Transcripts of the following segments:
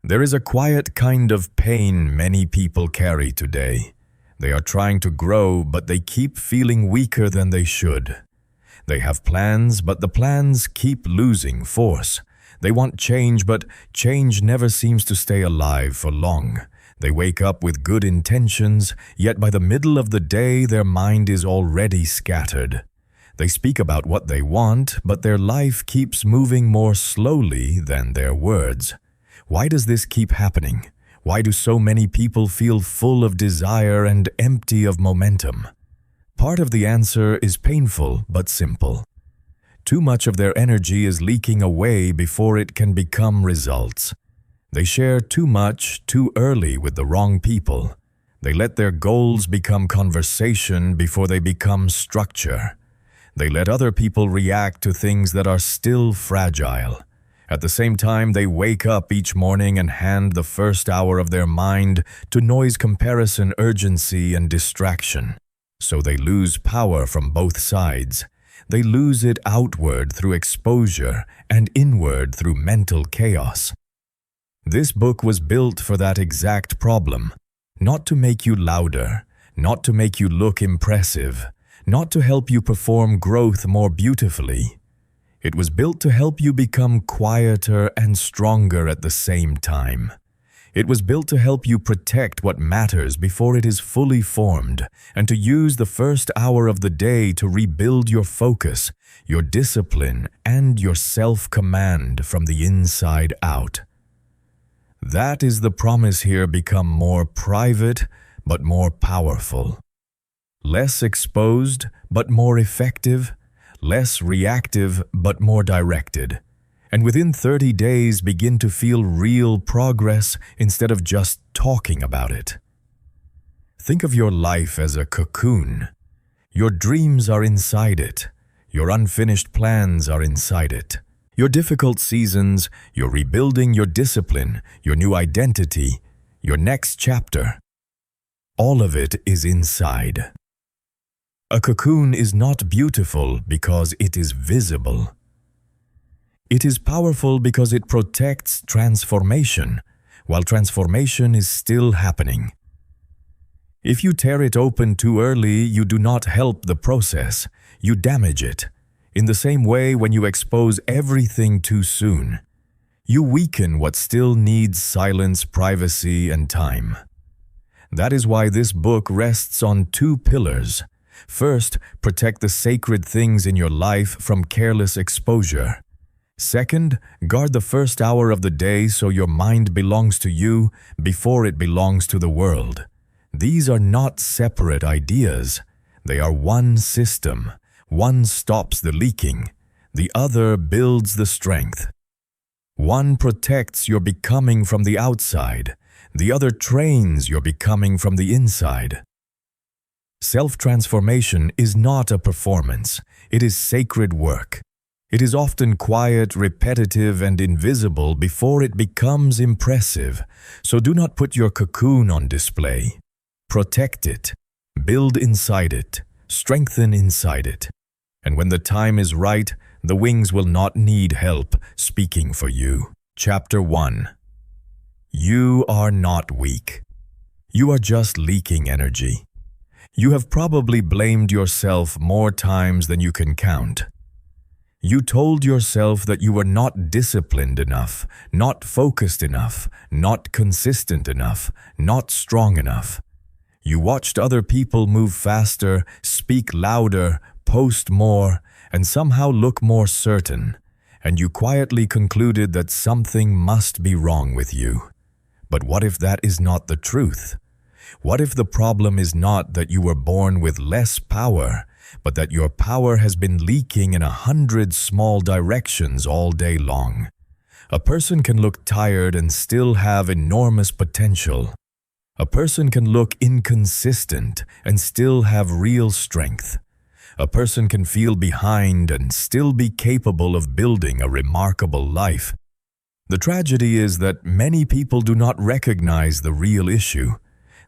There is a quiet kind of pain many people carry today. They are trying to grow, but they keep feeling weaker than they should. They have plans, but the plans keep losing force. They want change, but change never seems to stay alive for long. They wake up with good intentions, yet by the middle of the day their mind is already scattered. They speak about what they want, but their life keeps moving more slowly than their words. Why does this keep happening? Why do so many people feel full of desire and empty of momentum? Part of the answer is painful but simple. Too much of their energy is leaking away before it can become results. They share too much too early with the wrong people. They let their goals become conversation before they become structure. They let other people react to things that are still fragile. At the same time, they wake up each morning and hand the first hour of their mind to noise, comparison, urgency, and distraction. So they lose power from both sides. They lose it outward through exposure and inward through mental chaos. This book was built for that exact problem. Not to make you louder, not to make you look impressive, not to help you perform growth more beautifully. It was built to help you become quieter and stronger at the same time. It was built to help you protect what matters before it is fully formed, and to use the first hour of the day to rebuild your focus, your discipline, and your self-command from the inside out. That is the promise here: become more private, but more powerful. Less exposed, but more effective. Less reactive, but more directed. And within 30 days, begin to feel real progress instead of just talking about it. Think of your life as a cocoon. Your dreams are inside it. Your unfinished plans are inside it. Your difficult seasons, your rebuilding, your discipline, your new identity, your next chapter. All of it is inside. A cocoon is not beautiful because it is visible. It is powerful because it protects transformation, while transformation is still happening. If you tear it open too early, you do not help the process, you damage it. In the same way, when you expose everything too soon, you weaken what still needs silence, privacy, and time. That is why this book rests on two pillars. First, protect the sacred things in your life from careless exposure. Second, guard the first hour of the day so your mind belongs to you before it belongs to the world. These are not separate ideas. They are one system. One stops the leaking. The other builds the strength. One protects your becoming from the outside. The other trains your becoming from the inside. Self-transformation is not a performance. It is sacred work. It is often quiet, repetitive, and invisible before it becomes impressive. So do not put your cocoon on display. Protect it. Build inside it. Strengthen inside it. And when the time is right, the wings will not need help speaking for you. Chapter 1. You are not weak. You are just leaking energy. You have probably blamed yourself more times than you can count. You told yourself that you were not disciplined enough, not focused enough, not consistent enough, not strong enough. You watched other people move faster, speak louder, post more, and somehow look more certain, and you quietly concluded that something must be wrong with you. But what if that is not the truth? What if the problem is not that you were born with less power, but that your power has been leaking in 100 small directions all day long? A person can look tired and still have enormous potential. A person can look inconsistent and still have real strength. A person can feel behind and still be capable of building a remarkable life. The tragedy is that many people do not recognize the real issue.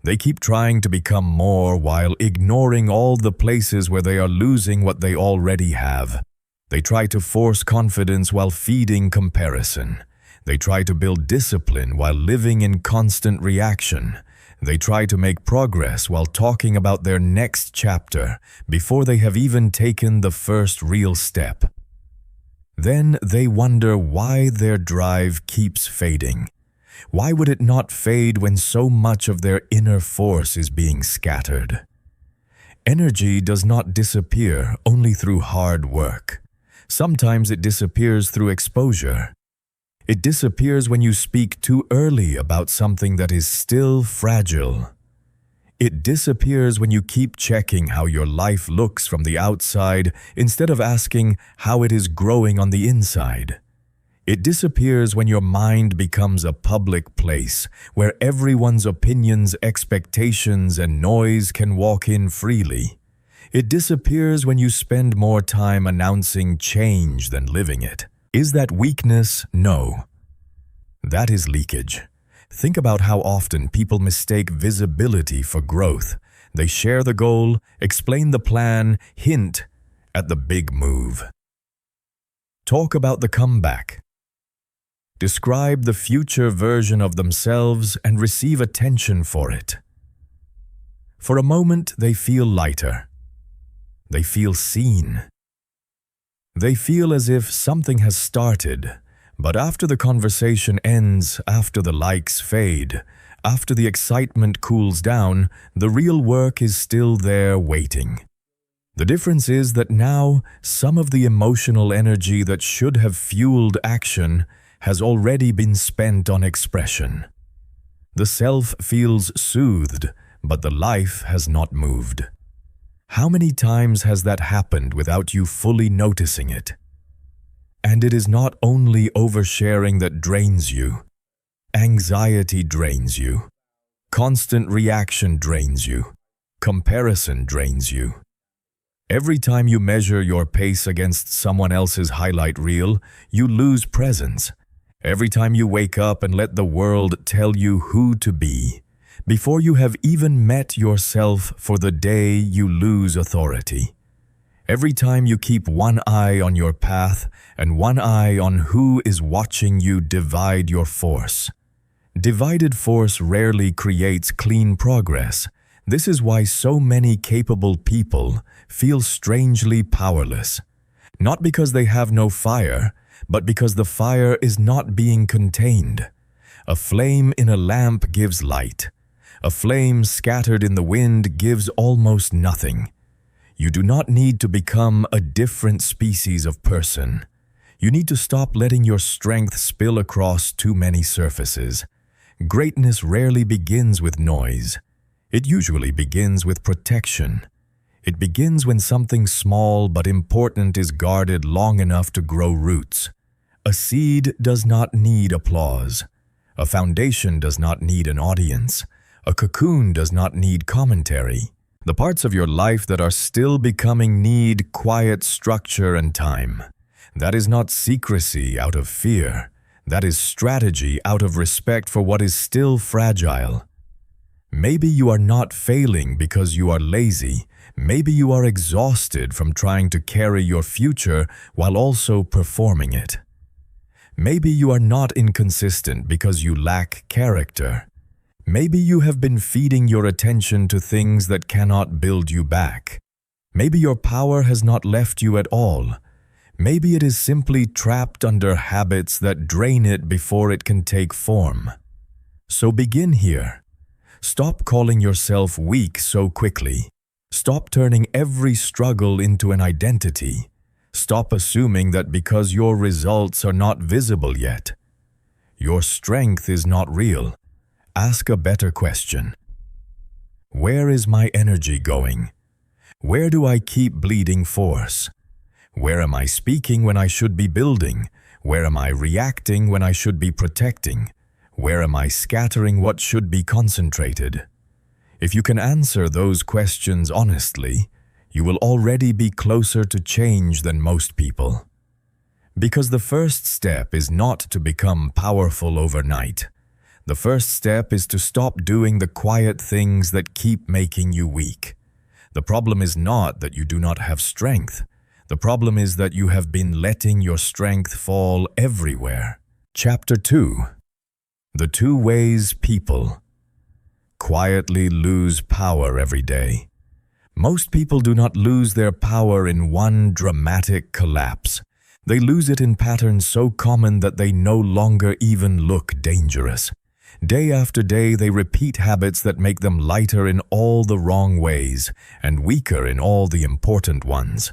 They keep trying to become more while ignoring all the places where they are losing what they already have. They try to force confidence while feeding comparison. They try to build discipline while living in constant reaction. They try to make progress while talking about their next chapter before they have even taken the first real step. Then they wonder why their drive keeps fading. Why would it not fade when so much of their inner force is being scattered? Energy does not disappear only through hard work. Sometimes it disappears through exposure. It disappears when you speak too early about something that is still fragile. It disappears when you keep checking how your life looks from the outside instead of asking how it is growing on the inside. It disappears when your mind becomes a public place where everyone's opinions, expectations, and noise can walk in freely. It disappears when you spend more time announcing change than living it. Is that weakness? No. That is leakage. Think about how often people mistake visibility for growth. They share the goal, explain the plan, hint at the big move. Talk about the comeback. Describe the future version of themselves and receive attention for it. For a moment, they feel lighter. They feel seen. They feel as if something has started, but after the conversation ends, after the likes fade, after the excitement cools down, the real work is still there waiting. The difference is that now, some of the emotional energy that should have fueled action has already been spent on expression. The self feels soothed, but the life has not moved. How many times has that happened without you fully noticing it? And it is not only oversharing that drains you. Anxiety drains you. Constant reaction drains you. Comparison drains you. Every time you measure your pace against someone else's highlight reel, you lose presence. Every time you wake up and let the world tell you who to be, before you have even met yourself for the day, you lose authority. Every time you keep one eye on your path and one eye on who is watching you, divide your force. Divided force rarely creates clean progress. This is why so many capable people feel strangely powerless. Not because they have no fire, but because the fire is not being contained. A flame in a lamp gives light. A flame scattered in the wind gives almost nothing. You do not need to become a different species of person. You need to stop letting your strength spill across too many surfaces. Greatness rarely begins with noise. It usually begins with protection. It begins when something small but important is guarded long enough to grow roots. A seed does not need applause. A foundation does not need an audience. A cocoon does not need commentary. The parts of your life that are still becoming need quiet structure and time. That is not secrecy out of fear. That is strategy out of respect for what is still fragile. Maybe you are not failing because you are lazy. Maybe you are exhausted from trying to carry your future while also performing it. Maybe you are not inconsistent because you lack character. Maybe you have been feeding your attention to things that cannot build you back. Maybe your power has not left you at all. Maybe it is simply trapped under habits that drain it before it can take form. So begin here. Stop calling yourself weak so quickly. Stop turning every struggle into an identity. Stop assuming that because your results are not visible yet, your strength is not real. Ask a better question. Where is my energy going? Where do I keep bleeding force? Where am I speaking when I should be building? Where am I reacting when I should be protecting? Where am I scattering what should be concentrated? If you can answer those questions honestly, you will already be closer to change than most people. Because the first step is not to become powerful overnight. The first step is to stop doing the quiet things that keep making you weak. The problem is not that you do not have strength. The problem is that you have been letting your strength fall everywhere. Chapter 2. The Two Ways People quietly lose power every day. Most people do not lose their power in one dramatic collapse. They lose it in patterns so common that they no longer even look dangerous. Day after day, they repeat habits that make them lighter in all the wrong ways and weaker in all the important ones.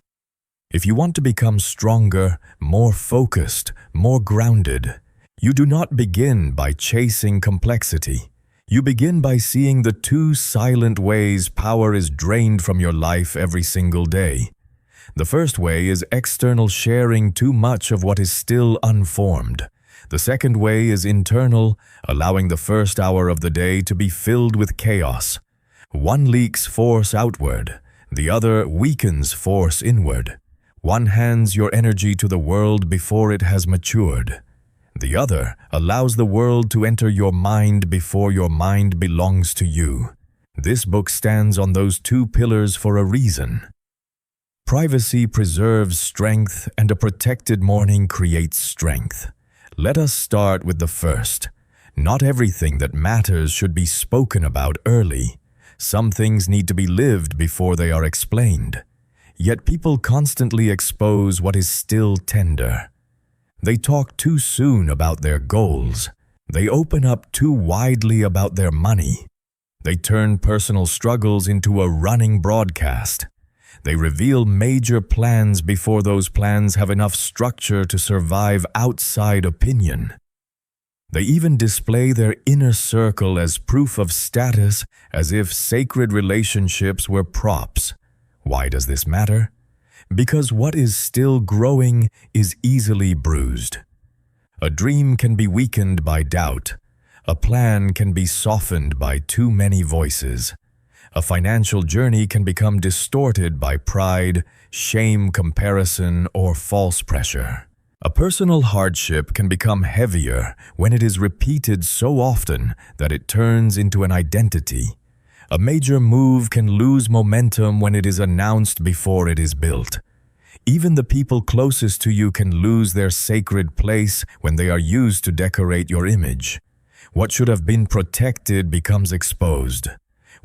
If you want to become stronger, more focused, more grounded, you do not begin by chasing complexity. You begin by seeing the two silent ways power is drained from your life every single day. The first way is external sharing too much of what is still unformed. The second way is internal, allowing the first hour of the day to be filled with chaos. One leaks force outward, the other weakens force inward. One hands your energy to the world before it has matured. The other allows the world to enter your mind before your mind belongs to you. This book stands on those two pillars for a reason. Privacy preserves strength, and a protected morning creates strength. Let us start with the first. Not everything that matters should be spoken about early. Some things need to be lived before they are explained. Yet people constantly expose what is still tender. They talk too soon about their goals. They open up too widely about their money. They turn personal struggles into a running broadcast. They reveal major plans before those plans have enough structure to survive outside opinion. They even display their inner circle as proof of status, as if sacred relationships were props. Why does this matter? Because what is still growing is easily bruised. A dream can be weakened by doubt. A plan can be softened by too many voices. A financial journey can become distorted by pride, shame, comparison, or false pressure. A personal hardship can become heavier when it is repeated so often that it turns into an identity. A major move can lose momentum when it is announced before it is built. Even the people closest to you can lose their sacred place when they are used to decorate your image. What should have been protected becomes exposed.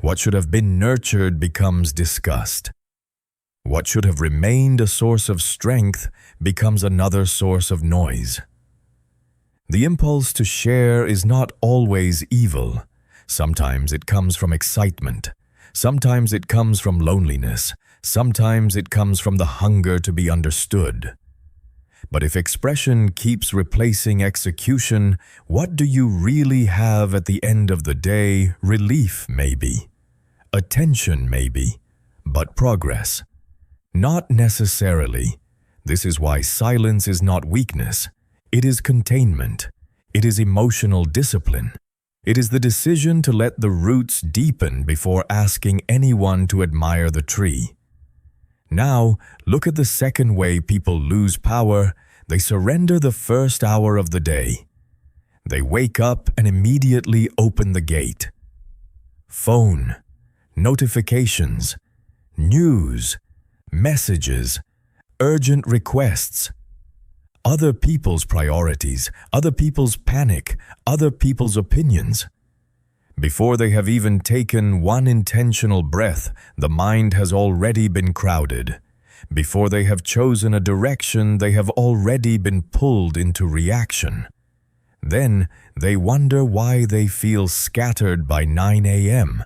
What should have been nurtured becomes discussed. What should have remained a source of strength becomes another source of noise. The impulse to share is not always evil. Sometimes it comes from excitement. Sometimes it comes from loneliness. Sometimes it comes from the hunger to be understood. But if expression keeps replacing execution, what do you really have at the end of the day? Relief, maybe. Attention, maybe. But progress. Not necessarily. This is why silence is not weakness. It is containment. It is emotional discipline. It is the decision to let the roots deepen before asking anyone to admire the tree. Now, look at the second way people lose power. They surrender the first hour of the day. They wake up and immediately open the gate. Phone, notifications, news, messages, urgent requests. Other people's priorities, other people's panic, other people's opinions. Before they have even taken one intentional breath, the mind has already been crowded. Before they have chosen a direction, they have already been pulled into reaction. Then they wonder why they feel scattered by 9 a.m.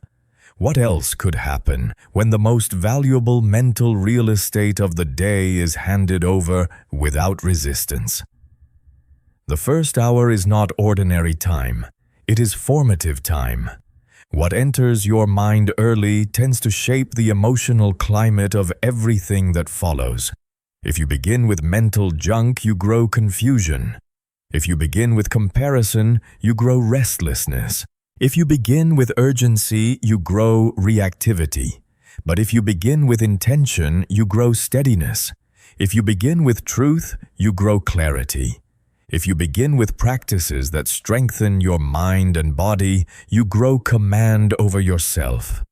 What else could happen when the most valuable mental real estate of the day is handed over without resistance? The first hour is not ordinary time. It is formative time. What enters your mind early tends to shape the emotional climate of everything that follows. If you begin with mental junk, you grow confusion. If you begin with comparison, you grow restlessness. If you begin with urgency, you grow reactivity. But if you begin with intention, you grow steadiness. If you begin with truth, you grow clarity. If you begin with practices that strengthen your mind and body, you grow command over yourself.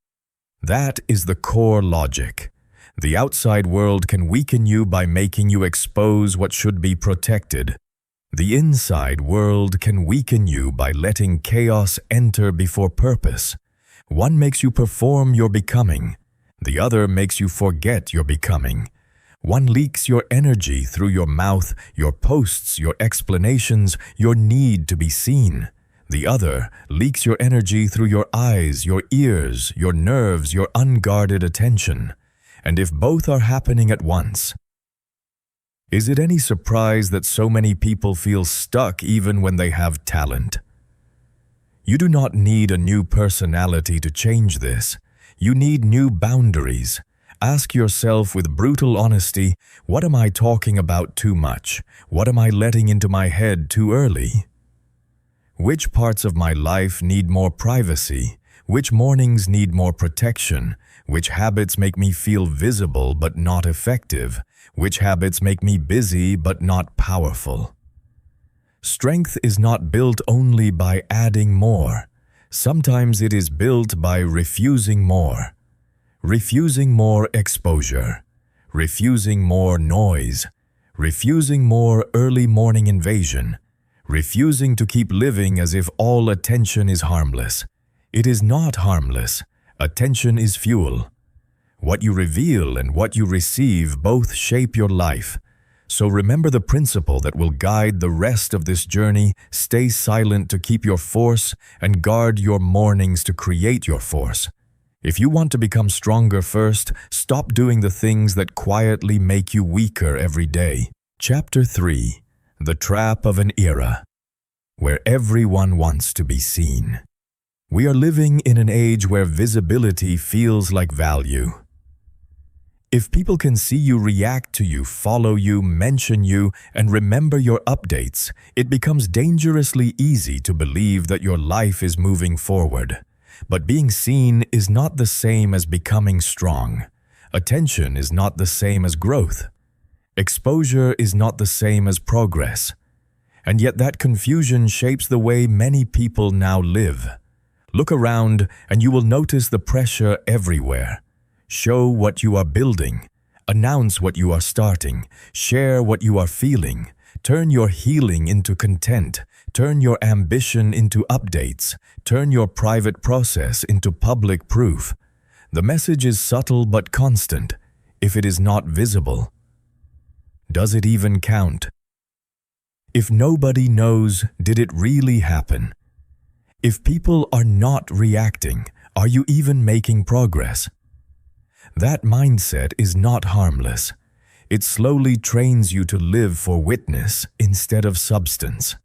That is the core logic. The outside world can weaken you by making you expose what should be protected. The inside world can weaken you by letting chaos enter before purpose. One makes you perform your becoming. The other makes you forget your becoming. One leaks your energy through your mouth, your posts, your explanations, your need to be seen. The other leaks your energy through your eyes, your ears, your nerves, your unguarded attention. And if both are happening at once, is it any surprise that so many people feel stuck even when they have talent? You do not need a new personality to change this. You need new boundaries. Ask yourself with brutal honesty, what am I talking about too much? What am I letting into my head too early? Which parts of my life need more privacy? Which mornings need more protection? Which habits make me feel visible but not effective? Which habits make me busy but not powerful? Strength is not built only by adding more. Sometimes it is built by refusing more. Refusing more exposure. Refusing more noise. Refusing more early morning invasion. Refusing to keep living as if all attention is harmless. It is not harmless. Attention is fuel. What you reveal and what you receive both shape your life. So remember the principle that will guide the rest of this journey. Stay silent to keep your force and guard your mornings to create your force. If you want to become stronger first, stop doing the things that quietly make you weaker every day. Chapter 3. The Trap of an Era, where everyone wants to be seen. We are living in an age where visibility feels like value. If people can see you, react to you, follow you, mention you, and remember your updates, it becomes dangerously easy to believe that your life is moving forward. But being seen is not the same as becoming strong. Attention is not the same as growth. Exposure is not the same as progress. And yet that confusion shapes the way many people now live. Look around and you will notice the pressure everywhere. Show what you are building. Announce what you are starting. Share what you are feeling. Turn your healing into content. Turn your ambition into updates. Turn your private process into public proof. The message is subtle but constant. If it is not visible, does it even count? If nobody knows, did it really happen? If people are not reacting, are you even making progress? That mindset is not harmless. It slowly trains you to live for witness instead of substance.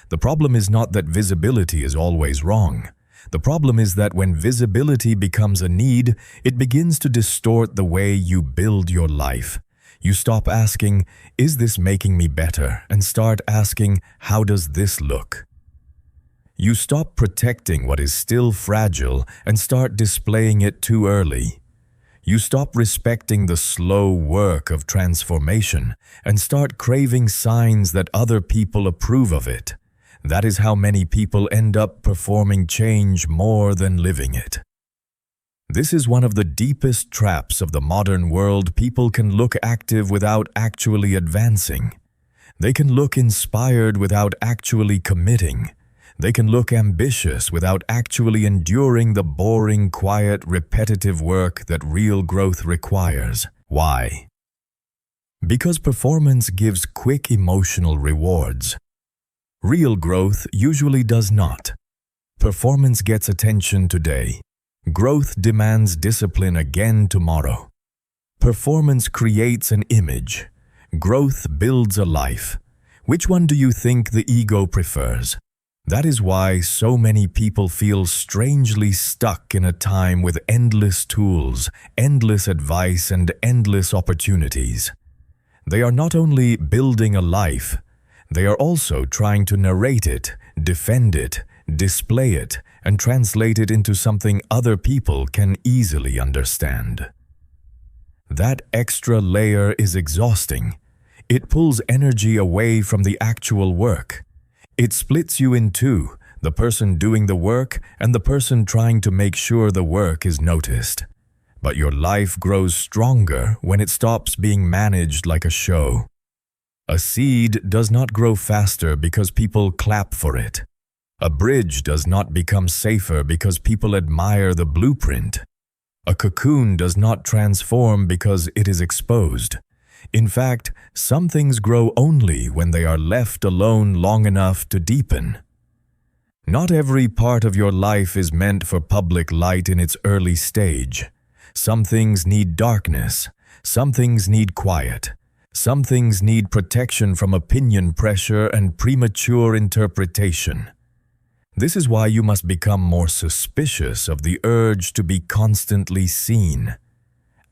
The problem is not that visibility is always wrong. The problem is that when visibility becomes a need, it begins to distort the way you build your life. You stop asking, is this making me better? And start asking, how does this look? You stop protecting what is still fragile and start displaying it too early. You stop respecting the slow work of transformation and start craving signs that other people approve of it. That is how many people end up performing change more than living it. This is one of the deepest traps of the modern world. People can look active without actually advancing. They can look inspired without actually committing. They can look ambitious without actually enduring the boring, quiet, repetitive work that real growth requires. Why? Because performance gives quick emotional rewards. Real growth usually does not. Performance gets attention today. Growth demands discipline again tomorrow. Performance creates an image. Growth builds a life. Which one do you think the ego prefers? That is why so many people feel strangely stuck in a time with endless tools, endless advice, and endless opportunities. They are not only building a life, they are also trying to narrate it, defend it, display it, and translate it into something other people can easily understand. That extra layer is exhausting. It pulls energy away from the actual work. It splits you in two, the person doing the work and the person trying to make sure the work is noticed. But your life grows stronger when it stops being managed like a show. A seed does not grow faster because people clap for it. A bridge does not become safer because people admire the blueprint. A cocoon does not transform because it is exposed. In fact, some things grow only when they are left alone long enough to deepen. Not every part of your life is meant for public light in its early stage. Some things need darkness. Some things need quiet. Some things need protection from opinion pressure and premature interpretation. This is why you must become more suspicious of the urge to be constantly seen.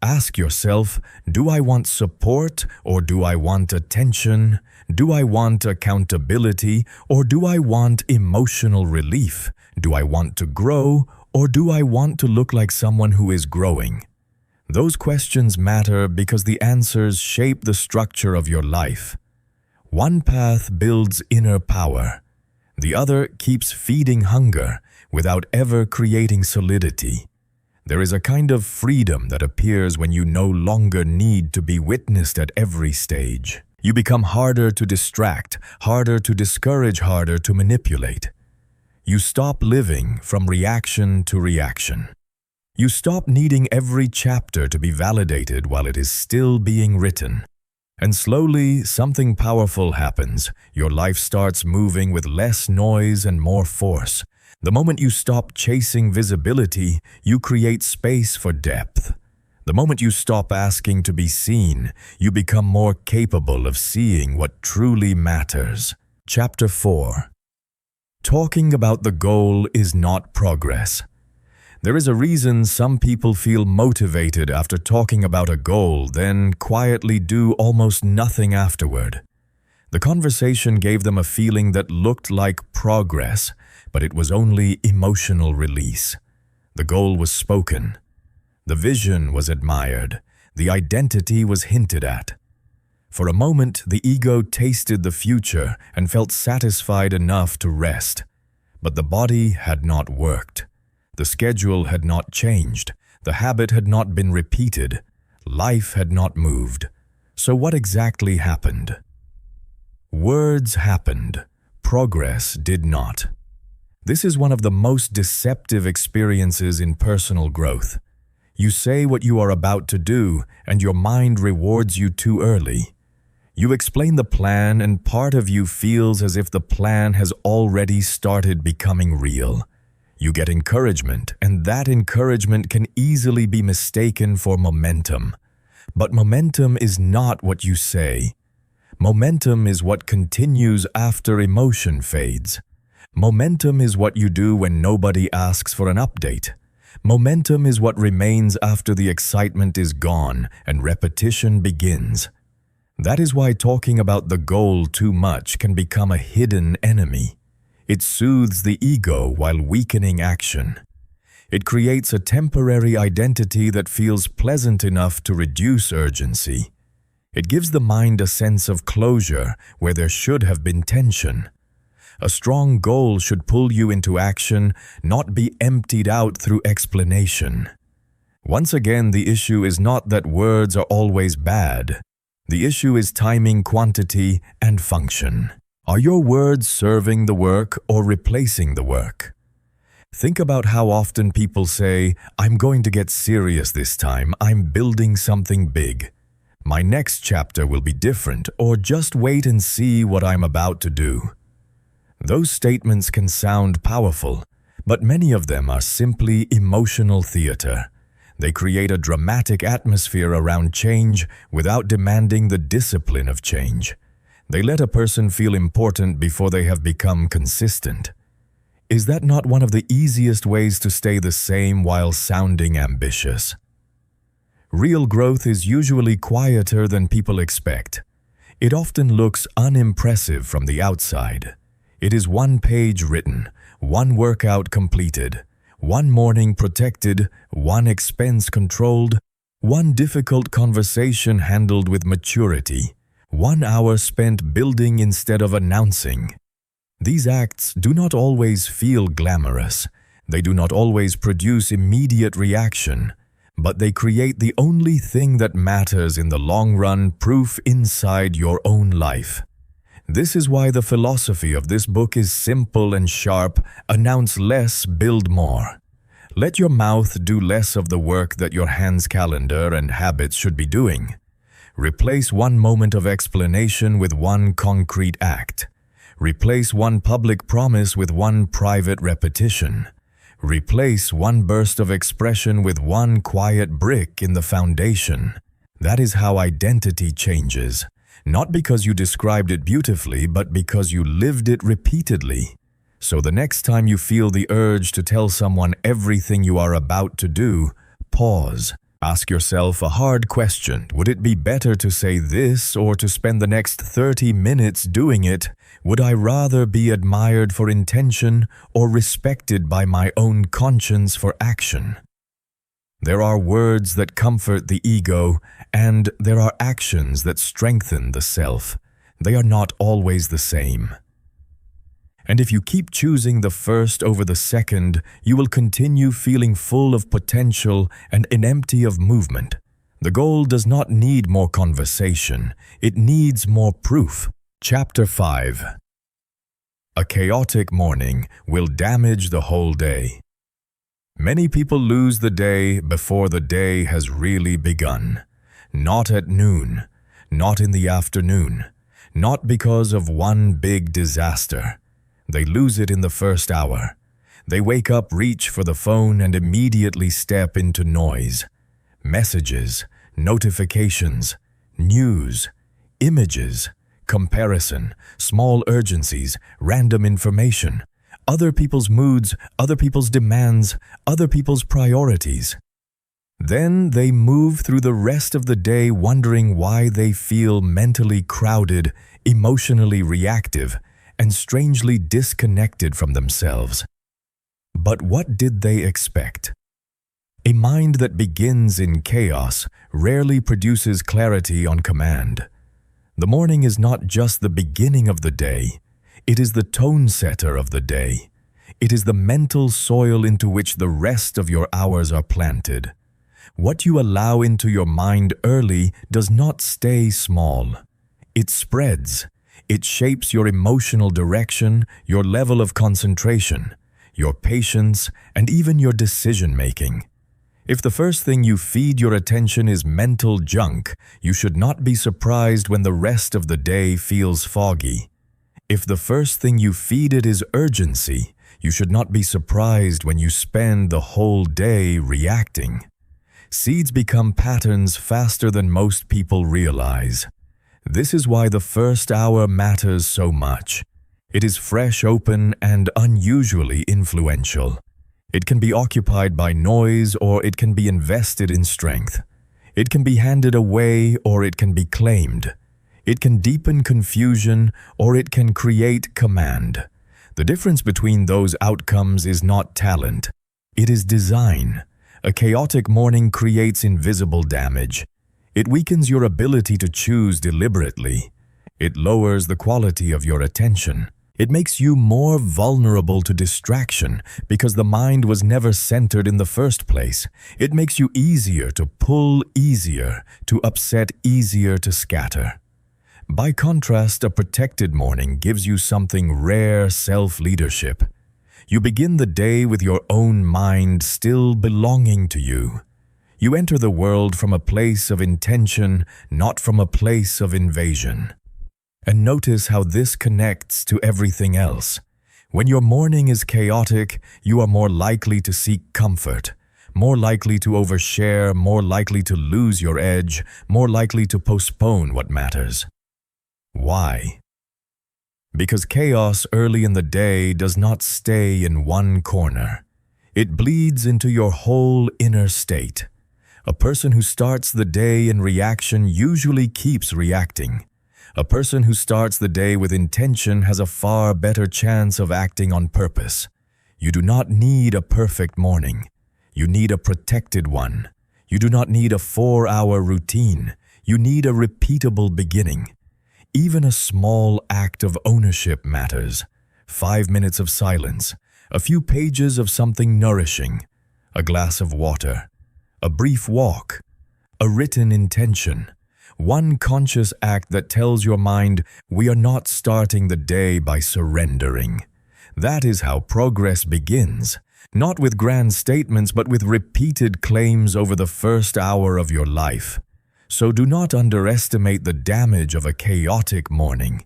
Ask yourself, do I want support or do I want attention? Do I want accountability or do I want emotional relief? Do I want to grow or do I want to look like someone who is growing? Those questions matter because the answers shape the structure of your life. One path builds inner power. The other keeps feeding hunger without ever creating solidity. There is a kind of freedom that appears when you no longer need to be witnessed at every stage. You become harder to distract, harder to discourage, harder to manipulate. You stop living from reaction to reaction. You stop needing every chapter to be validated while it is still being written. And slowly, something powerful happens. Your life starts moving with less noise and more force. The moment you stop chasing visibility, you create space for depth. The moment you stop asking to be seen, you become more capable of seeing what truly matters. Chapter 4. Talking about the goal is not progress. There is a reason some people feel motivated after talking about a goal, then quietly do almost nothing afterward. The conversation gave them a feeling that looked like progress, but it was only emotional release. The goal was spoken. The vision was admired. The identity was hinted at. For a moment, the ego tasted the future and felt satisfied enough to rest. But the body had not worked. The schedule had not changed. The habit had not been repeated. Life had not moved. So what exactly happened? Words happened. Progress did not. This is one of the most deceptive experiences in personal growth. You say what you are about to do, and your mind rewards you too early. You explain the plan, and part of you feels as if the plan has already started becoming real. You get encouragement, and that encouragement can easily be mistaken for momentum. But momentum is not what you say. Momentum is what continues after emotion fades. Momentum is what you do when nobody asks for an update. Momentum is what remains after the excitement is gone and repetition begins. That is why talking about the goal too much can become a hidden enemy. It soothes the ego while weakening action. It creates a temporary identity that feels pleasant enough to reduce urgency. It gives the mind a sense of closure where there should have been tension. A strong goal should pull you into action, not be emptied out through explanation. Once again, the issue is not that words are always bad. The issue is timing, quantity, and function. Are your words serving the work or replacing the work? Think about how often people say, "I'm going to get serious this time, I'm building something big. My next chapter will be different," or "just wait and see what I'm about to do." Those statements can sound powerful, but many of them are simply emotional theater. They create a dramatic atmosphere around change without demanding the discipline of change. They let a person feel important before they have become consistent. Is that not one of the easiest ways to stay the same while sounding ambitious? Real growth is usually quieter than people expect. It often looks unimpressive from the outside. It is one page written, one workout completed, one morning protected, one expense controlled, one difficult conversation handled with maturity, 1 hour spent building instead of announcing. These acts do not always feel glamorous. They do not always produce immediate reaction, but they create the only thing that matters in the long run, proof inside your own life. This is why the philosophy of this book is simple and sharp: announce less, build more. Let your mouth do less of the work that your hands' calendar and habits should be doing. Replace one moment of explanation with one concrete act. Replace one public promise with one private repetition. Replace one burst of expression with one quiet brick in the foundation. That is how identity changes. Not because you described it beautifully, but because you lived it repeatedly. So the next time you feel the urge to tell someone everything you are about to do, pause. Ask yourself a hard question. Would it be better to say this or to spend the next 30 minutes doing it? Would I rather be admired for intention or respected by my own conscience for action? There are words that comfort the ego, and there are actions that strengthen the self. They are not always the same. And if you keep choosing the first over the second, you will continue feeling full of potential and empty of movement. The goal does not need more conversation, it needs more proof. Chapter 5. A chaotic morning will damage the whole day. Many people lose the day before the day has really begun. Not at noon, not in the afternoon, not because of one big disaster. They lose it in the first hour. They wake up, reach for the phone, and immediately step into noise. Messages, notifications, news, images, comparison, small urgencies, random information. Other people's moods, other people's demands, other people's priorities. Then they move through the rest of the day wondering why they feel mentally crowded, emotionally reactive, and strangely disconnected from themselves. But what did they expect? A mind that begins in chaos rarely produces clarity on command. The morning is not just the beginning of the day. It is the tone setter of the day. It is the mental soil into which the rest of your hours are planted. What you allow into your mind early does not stay small. It spreads. It shapes your emotional direction, your level of concentration, your patience, and even your decision-making. If the first thing you feed your attention is mental junk, you should not be surprised when the rest of the day feels foggy. If the first thing you feed it is urgency, you should not be surprised when you spend the whole day reacting. Seeds become patterns faster than most people realize. This is why the first hour matters so much. It is fresh, open, and unusually influential. It can be occupied by noise or it can be invested in strength. It can be handed away or it can be claimed. It can deepen confusion or it can create command. The difference between those outcomes is not talent. It is design. A chaotic morning creates invisible damage. It weakens your ability to choose deliberately. It lowers the quality of your attention. It makes you more vulnerable to distraction because the mind was never centered in the first place. It makes you easier to pull, easier to upset, easier to scatter. By contrast, a protected morning gives you something rare: self-leadership. You begin the day with your own mind still belonging to you. You enter the world from a place of intention, not from a place of invasion. And notice how this connects to everything else. When your morning is chaotic, you are more likely to seek comfort, more likely to overshare, more likely to lose your edge, more likely to postpone what matters. Why? Because chaos early in the day does not stay in one corner. It bleeds into your whole inner state. A person who starts the day in reaction usually keeps reacting. A person who starts the day with intention has a far better chance of acting on purpose. You do not need a perfect morning. You need a protected one. You do not need a 4-hour routine. You need a repeatable beginning. Even a small act of ownership matters. 5 minutes of silence, a few pages of something nourishing, a glass of water, a brief walk, a written intention, one conscious act that tells your mind, we are not starting the day by surrendering. That is how progress begins, not with grand statements but with repeated claims over the first hour of your life. So do not underestimate the damage of a chaotic morning.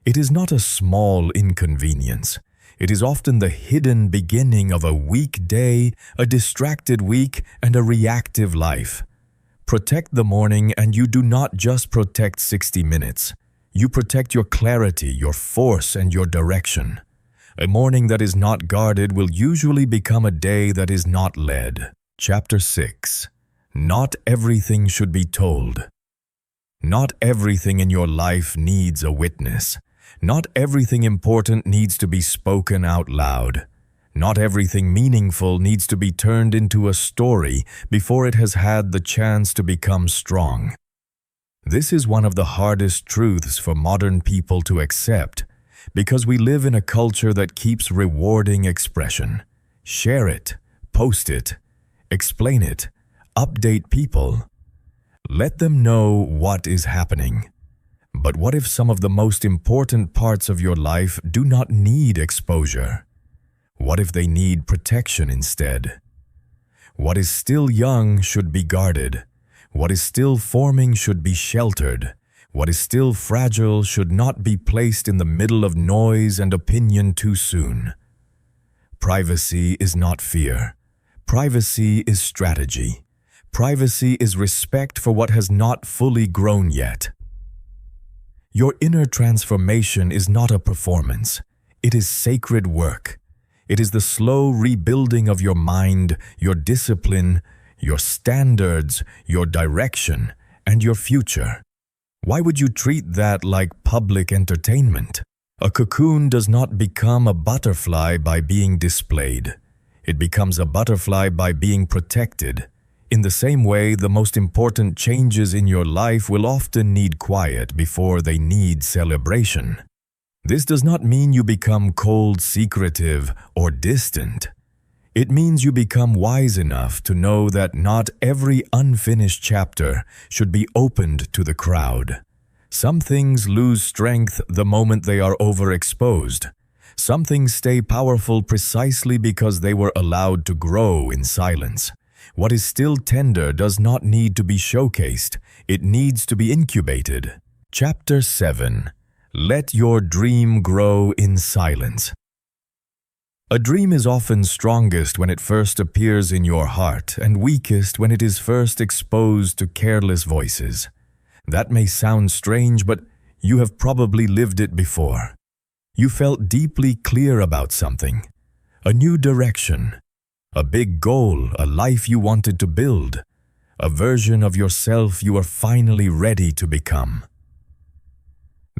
It is not a small inconvenience. It is often the hidden beginning of a weak day, a distracted week, and a reactive life. Protect the morning, and you do not just protect 60 minutes. You protect your clarity, your force, and your direction. A morning that is not guarded will usually become a day that is not led. Chapter 6. Not everything should be told. Not everything in your life needs a witness. Not everything important needs to be spoken out loud. Not everything meaningful needs to be turned into a story before it has had the chance to become strong. This is one of the hardest truths for modern people to accept, because we live in a culture that keeps rewarding expression. Share it, post it, explain it, update people. Let them know what is happening. But what if some of the most important parts of your life do not need exposure? What if they need protection instead? What is still young should be guarded. What is still forming should be sheltered. What is still fragile should not be placed in the middle of noise and opinion too soon. Privacy is not fear. Privacy is strategy. Privacy is respect for what has not fully grown yet. Your inner transformation is not a performance. It is sacred work. It is the slow rebuilding of your mind, your discipline, your standards, your direction, and your future. Why would you treat that like public entertainment? A cocoon does not become a butterfly by being displayed. It becomes a butterfly by being protected. In the same way, the most important changes in your life will often need quiet before they need celebration. This does not mean you become cold, secretive, or distant. It means you become wise enough to know that not every unfinished chapter should be opened to the crowd. Some things lose strength the moment they are overexposed. Some things stay powerful precisely because they were allowed to grow in silence. What is still tender does not need to be showcased. It needs to be incubated. Chapter 7. Let your dream grow in silence. A dream is often strongest when it first appears in your heart and weakest when it is first exposed to careless voices. That may sound strange, but you have probably lived it before. You felt deeply clear about something, a new direction, a big goal, a life you wanted to build, a version of yourself you are finally ready to become.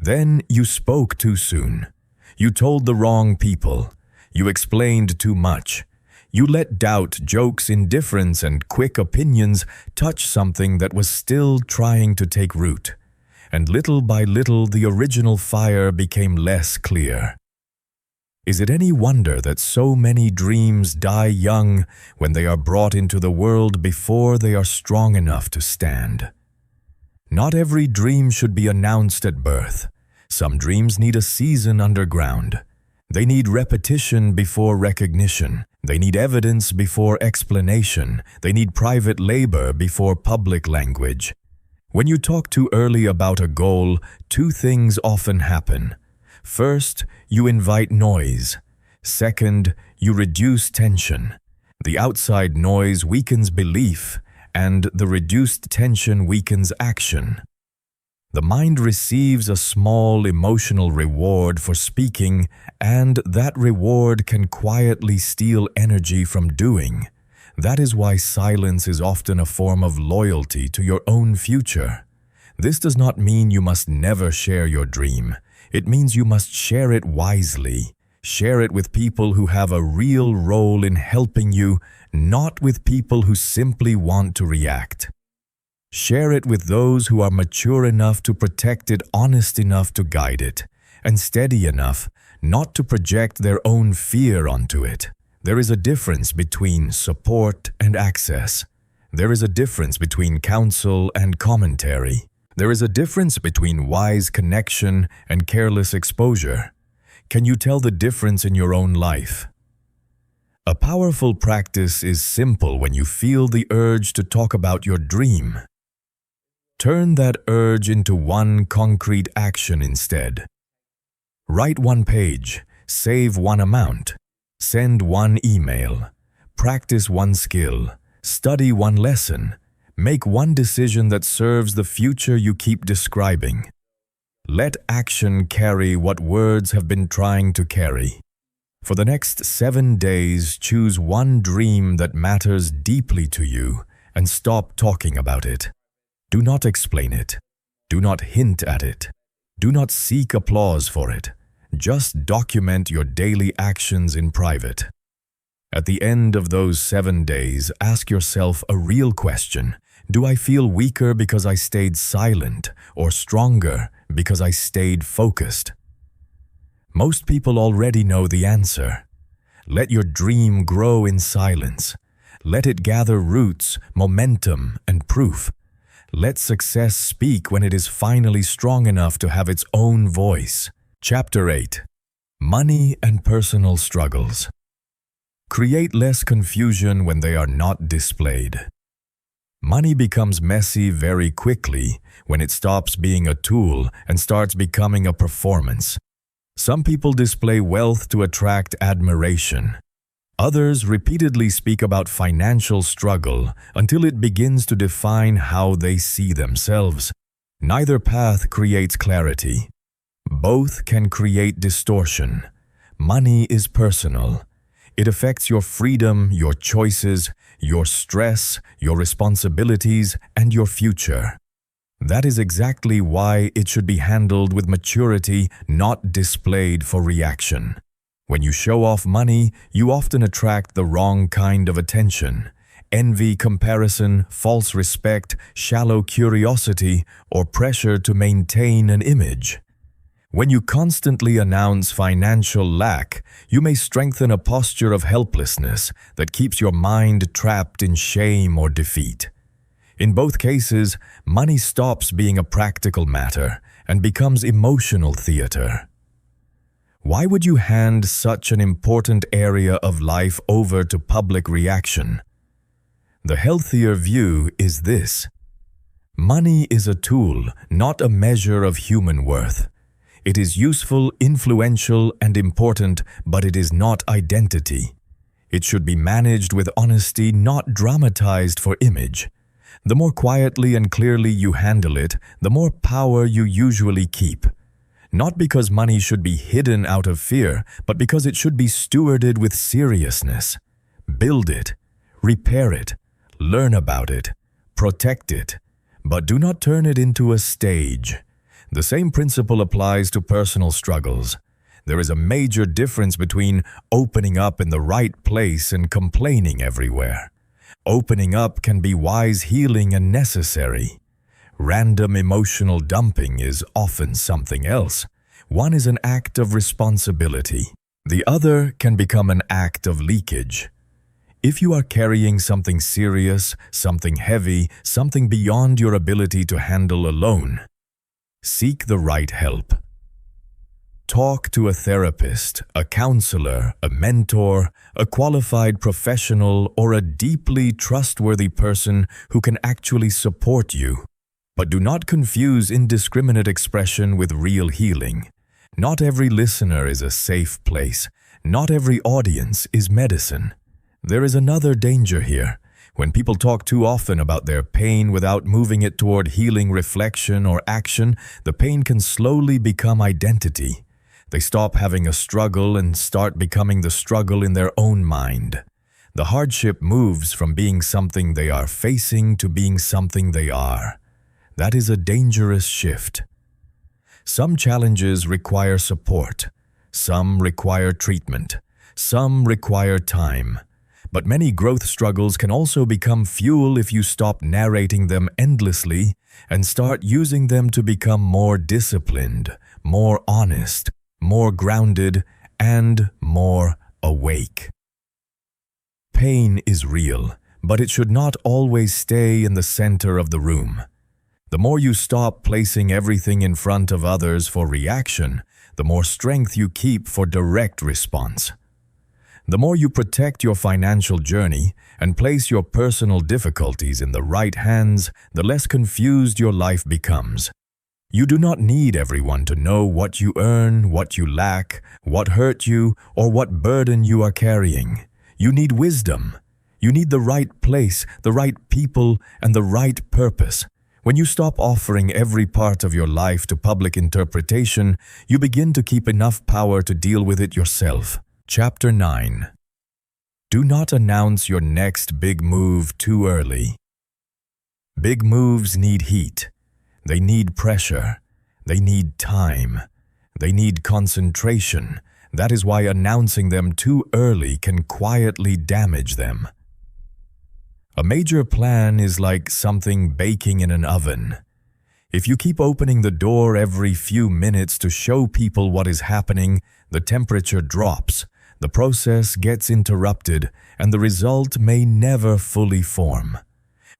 Then you spoke too soon. You told the wrong people. You explained too much. You let doubt, jokes, indifference, and quick opinions touch something that was still trying to take root. And little by little, the original fire became less clear. Is it any wonder that so many dreams die young when they are brought into the world before they are strong enough to stand? Not every dream should be announced at birth. Some dreams need a season underground. They need repetition before recognition. They need evidence before explanation. They need private labor before public language. When you talk too early about a goal, two things often happen. First, you invite noise. Second, you reduce tension. The outside noise weakens belief, and the reduced tension weakens action. The mind receives a small emotional reward for speaking, and that reward can quietly steal energy from doing. That is why silence is often a form of loyalty to your own future. This does not mean you must never share your dream. It means you must share it wisely. Share it with people who have a real role in helping you, not with people who simply want to react. Share it with those who are mature enough to protect it, honest enough to guide it, and steady enough not to project their own fear onto it. There is a difference between support and access. There is a difference between counsel and commentary. There is a difference between wise connection and careless exposure. Can you tell the difference in your own life? A powerful practice is simple when you feel the urge to talk about your dream. Turn that urge into one concrete action instead. Write one page, save one amount, send one email, practice one skill, study one lesson, make one decision that serves the future you keep describing. Let action carry what words have been trying to carry. For the next 7 days, choose one dream that matters deeply to you and stop talking about it. Do not explain it. Do not hint at it. Do not seek applause for it. Just document your daily actions in private. At the end of those 7 days, ask yourself a real question. Do I feel weaker because I stayed silent, or stronger because I stayed focused? Most people already know the answer. Let your dream grow in silence. Let it gather roots, momentum, and proof. Let success speak when it is finally strong enough to have its own voice. Chapter 8. Money and Personal Struggles. Create less confusion when they are not displayed. Money becomes messy very quickly when it stops being a tool and starts becoming a performance. Some people display wealth to attract admiration. Others repeatedly speak about financial struggle until it begins to define how they see themselves. Neither path creates clarity. Both can create distortion. Money is personal. It affects your freedom, your choices, your stress, your responsibilities, and your future. That is exactly why it should be handled with maturity, not displayed for reaction. When you show off money, you often attract the wrong kind of attention. Envy, comparison, false respect, shallow curiosity, or pressure to maintain an image. When you constantly announce financial lack, you may strengthen a posture of helplessness that keeps your mind trapped in shame or defeat. In both cases, money stops being a practical matter and becomes emotional theater. Why would you hand such an important area of life over to public reaction? The healthier view is this: money is a tool, not a measure of human worth. It is useful, influential, and important, but it is not identity. It should be managed with honesty, not dramatized for image. The more quietly and clearly you handle it, the more power you usually keep. Not because money should be hidden out of fear, but because it should be stewarded with seriousness. Build it, repair it, learn about it, protect it, but do not turn it into a stage. The same principle applies to personal struggles. There is a major difference between opening up in the right place and complaining everywhere. Opening up can be wise healing and necessary. Random emotional dumping is often something else. One is an act of responsibility. The other can become an act of leakage. If you are carrying something serious, something heavy, something beyond your ability to handle alone, seek the right help. Talk to a therapist, a counselor, a mentor, a qualified professional, or a deeply trustworthy person who can actually support you. But do not confuse indiscriminate expression with real healing. Not every listener is a safe place. Not every audience is medicine. There is another danger here. When people talk too often about their pain without moving it toward healing reflection or action, the pain can slowly become identity. They stop having a struggle and start becoming the struggle in their own mind. The hardship moves from being something they are facing to being something they are. That is a dangerous shift. Some challenges require support. Some require treatment. Some require time. But many growth struggles can also become fuel if you stop narrating them endlessly and start using them to become more disciplined, more honest, more grounded, and more awake. Pain is real, but it should not always stay in the center of the room. The more you stop placing everything in front of others for reaction, the more strength you keep for direct response. The more you protect your financial journey and place your personal difficulties in the right hands, the less confused your life becomes. You do not need everyone to know what you earn, what you lack, what hurt you, or what burden you are carrying. You need wisdom. You need the right place, the right people, and the right purpose. When you stop offering every part of your life to public interpretation, you begin to keep enough power to deal with it yourself. Chapter 9. Do not announce your next big move too early. Big moves need heat. They need pressure. They need time. They need concentration. That is why announcing them too early can quietly damage them. A major plan is like something baking in an oven. If you keep opening the door every few minutes to show people what is happening, the temperature drops, the process gets interrupted, and the result may never fully form.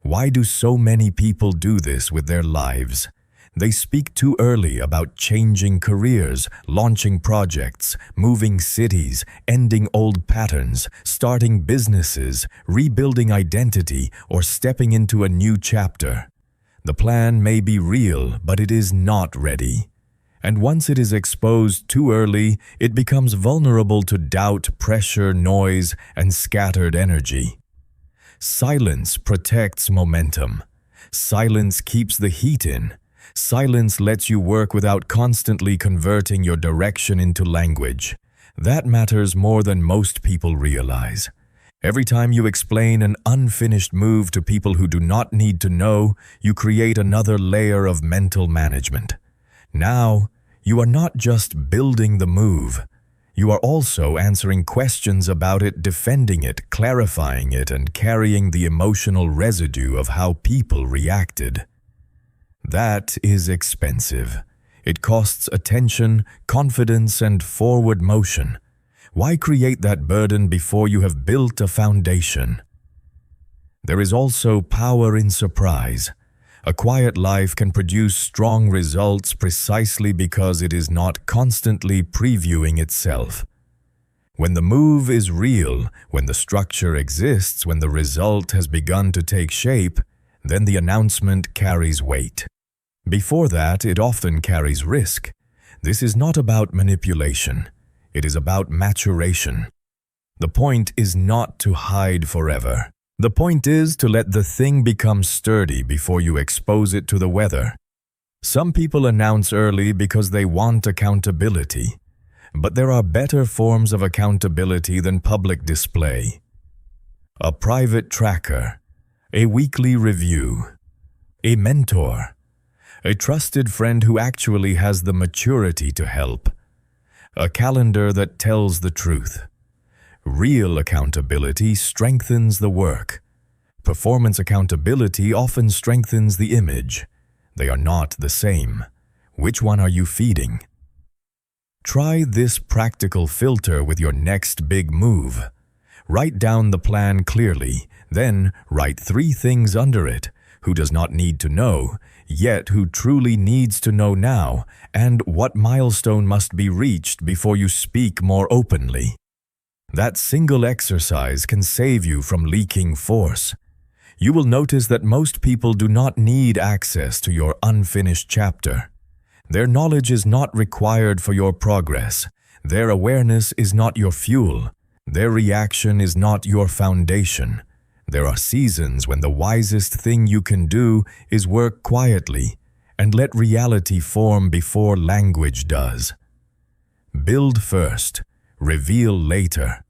Why do so many people do this with their lives? They speak too early about changing careers, launching projects, moving cities, ending old patterns, starting businesses, rebuilding identity, or stepping into a new chapter. The plan may be real, but it is not ready. And once it is exposed too early, it becomes vulnerable to doubt, pressure, noise, and scattered energy. Silence protects momentum. Silence keeps the heat in. Silence lets you work without constantly converting your direction into language. That matters more than most people realize. Every time you explain an unfinished move to people who do not need to know, you create another layer of mental management. Now, you are not just building the move. You are also answering questions about it, defending it, clarifying it, and carrying the emotional residue of how people reacted. That is expensive. It costs attention, confidence, and forward motion. Why create that burden before you have built a foundation? There is also power in surprise. A quiet life can produce strong results precisely because it is not constantly previewing itself. When the move is real, when the structure exists, when the result has begun to take shape, then the announcement carries weight. Before that, it often carries risk. This is not about manipulation. It is about maturation. The point is not to hide forever. The point is to let the thing become sturdy before you expose it to the weather. Some people announce early because they want accountability, but there are better forms of accountability than public display. A private tracker, a weekly review, a mentor, a trusted friend who actually has the maturity to help, a calendar that tells the truth. Real accountability strengthens the work. Performance accountability often strengthens the image. They are not the same. Which one are you feeding? Try this practical filter with your next big move. Write down the plan clearly, then write 3 things under it: who does not need to know, yet who truly needs to know now, and what milestone must be reached before you speak more openly. That single exercise can save you from leaking force. You will notice that most people do not need access to your unfinished chapter. Their knowledge is not required for your progress. Their awareness is not your fuel. Their reaction is not your foundation. There are seasons when the wisest thing you can do is work quietly and let reality form before language does. Build first, reveal later.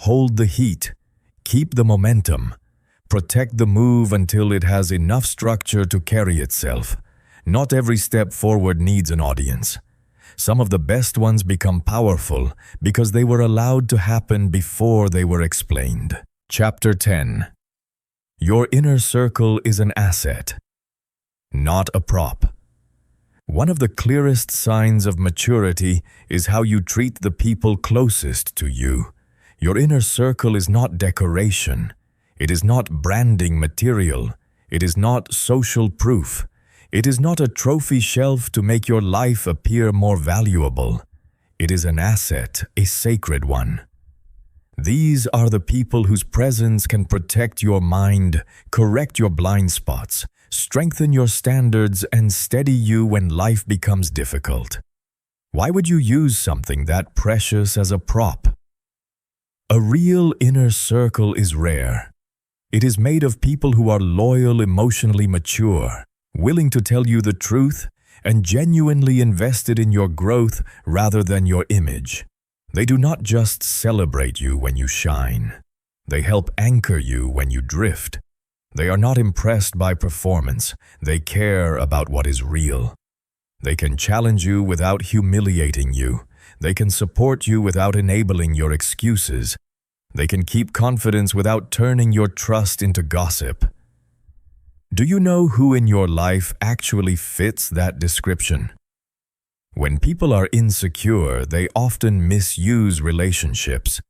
Hold the heat, keep the momentum, protect the move until it has enough structure to carry itself. Not every step forward needs an audience. Some of the best ones become powerful because they were allowed to happen before they were explained. Chapter 10. Your inner circle is an asset, not a prop. One of the clearest signs of maturity is how you treat the people closest to you. Your inner circle is not decoration. It is not branding material. It is not social proof. It is not a trophy shelf to make your life appear more valuable. It is an asset, a sacred one. These are the people whose presence can protect your mind, correct your blind spots, strengthen your standards, and steady you when life becomes difficult. Why would you use something that precious as a prop? A real inner circle is rare. It is made of people who are loyal, emotionally mature, willing to tell you the truth, and genuinely invested in your growth rather than your image. They do not just celebrate you when you shine. They help anchor you when you drift. They are not impressed by performance. They care about what is real. They can challenge you without humiliating you. They can support you without enabling your excuses. They can keep confidence without turning your trust into gossip. Do you know who in your life actually fits that description? When people are insecure, they often misuse relationships.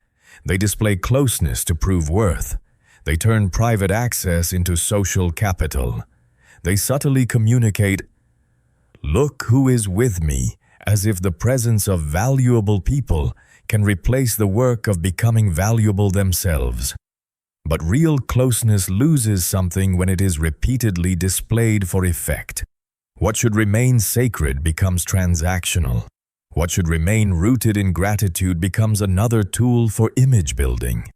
They display closeness to prove worth. They turn private access into social capital. They subtly communicate, "Look who is with me," as if the presence of valuable people can replace the work of becoming valuable themselves. But real closeness loses something when it is repeatedly displayed for effect. What should remain sacred becomes transactional. What should remain rooted in gratitude becomes another tool for image building.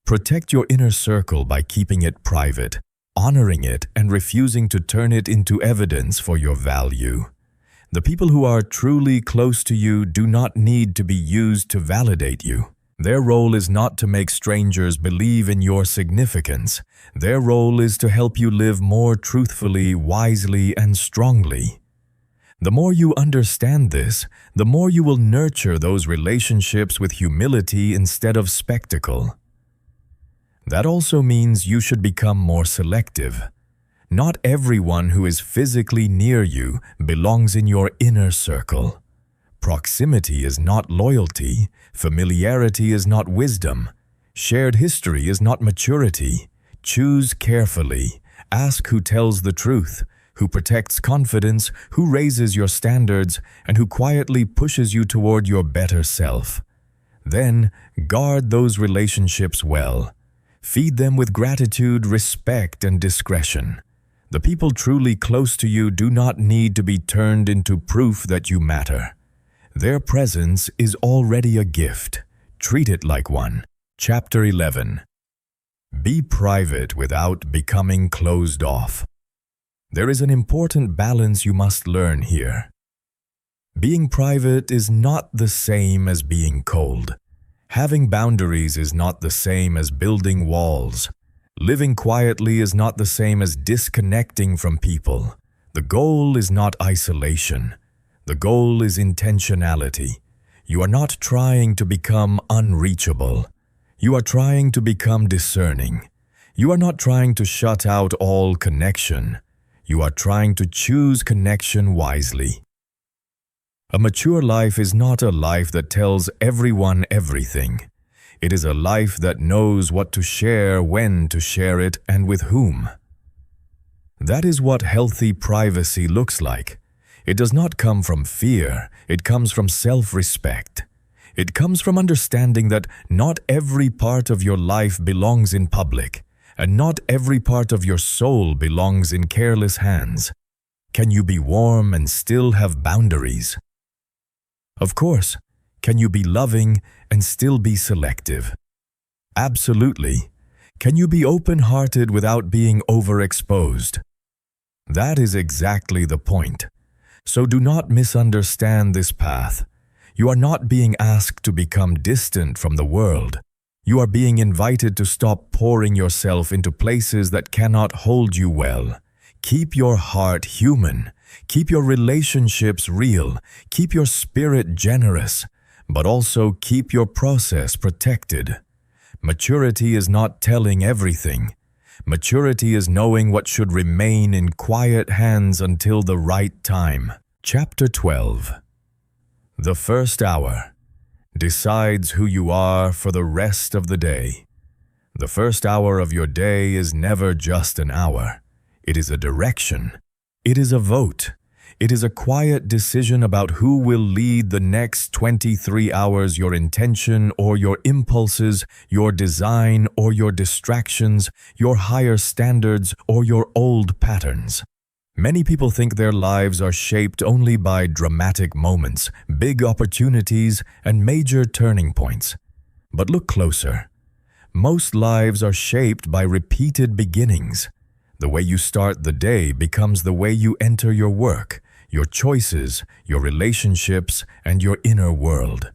Protect your inner circle by keeping it private, honoring it, and refusing to turn it into evidence for your value. The people who are truly close to you do not need to be used to validate you. Their role is not to make strangers believe in your significance. Their role is to help you live more truthfully, wisely, and strongly. The more you understand this, the more you will nurture those relationships with humility instead of spectacle. That also means you should become more selective. Not everyone who is physically near you belongs in your inner circle. Proximity is not loyalty. Familiarity is not wisdom. Shared history is not maturity. Choose carefully. Ask who tells the truth, who protects confidence, who raises your standards, and who quietly pushes you toward your better self. Then, guard those relationships well. Feed them with gratitude, respect, and discretion. The people truly close to you do not need to be turned into proof that you matter. Their presence is already a gift. Treat it like one. Chapter 11. Be private without becoming closed off. There is an important balance you must learn here. Being private is not the same as being cold. Having boundaries is not the same as building walls. Living quietly is not the same as disconnecting from people. The goal is not isolation. The goal is intentionality. You are not trying to become unreachable. You are trying to become discerning. You are not trying to shut out all connection. You are trying to choose connection wisely. A mature life is not a life that tells everyone everything. It is a life that knows what to share, when to share it, and with whom. That is what healthy privacy looks like. It does not come from fear. It comes from self-respect. It comes from understanding that not every part of your life belongs in public, and not every part of your soul belongs in careless hands. Can you be warm and still have boundaries? Of course. Can you be loving and still be selective? Absolutely. Can you be open-hearted without being overexposed? That is exactly the point. So do not misunderstand this path. You are not being asked to become distant from the world. You are being invited to stop pouring yourself into places that cannot hold you well. Keep your heart human. Keep your relationships real. Keep your spirit generous. But also keep your process protected. Maturity is not telling everything. Maturity is knowing what should remain in quiet hands until the right time. Chapter 12. The first hour decides who you are for the rest of the day. The first hour of your day is never just an hour. It is a direction. It is a vote. It is a quiet decision about who will lead the next 23 hours, your intention or your impulses, your design or your distractions, your higher standards or your old patterns. Many people think their lives are shaped only by dramatic moments, big opportunities, and major turning points. But look closer. Most lives are shaped by repeated beginnings. The way you start the day becomes the way you enter your work, your choices, your relationships, and your inner world.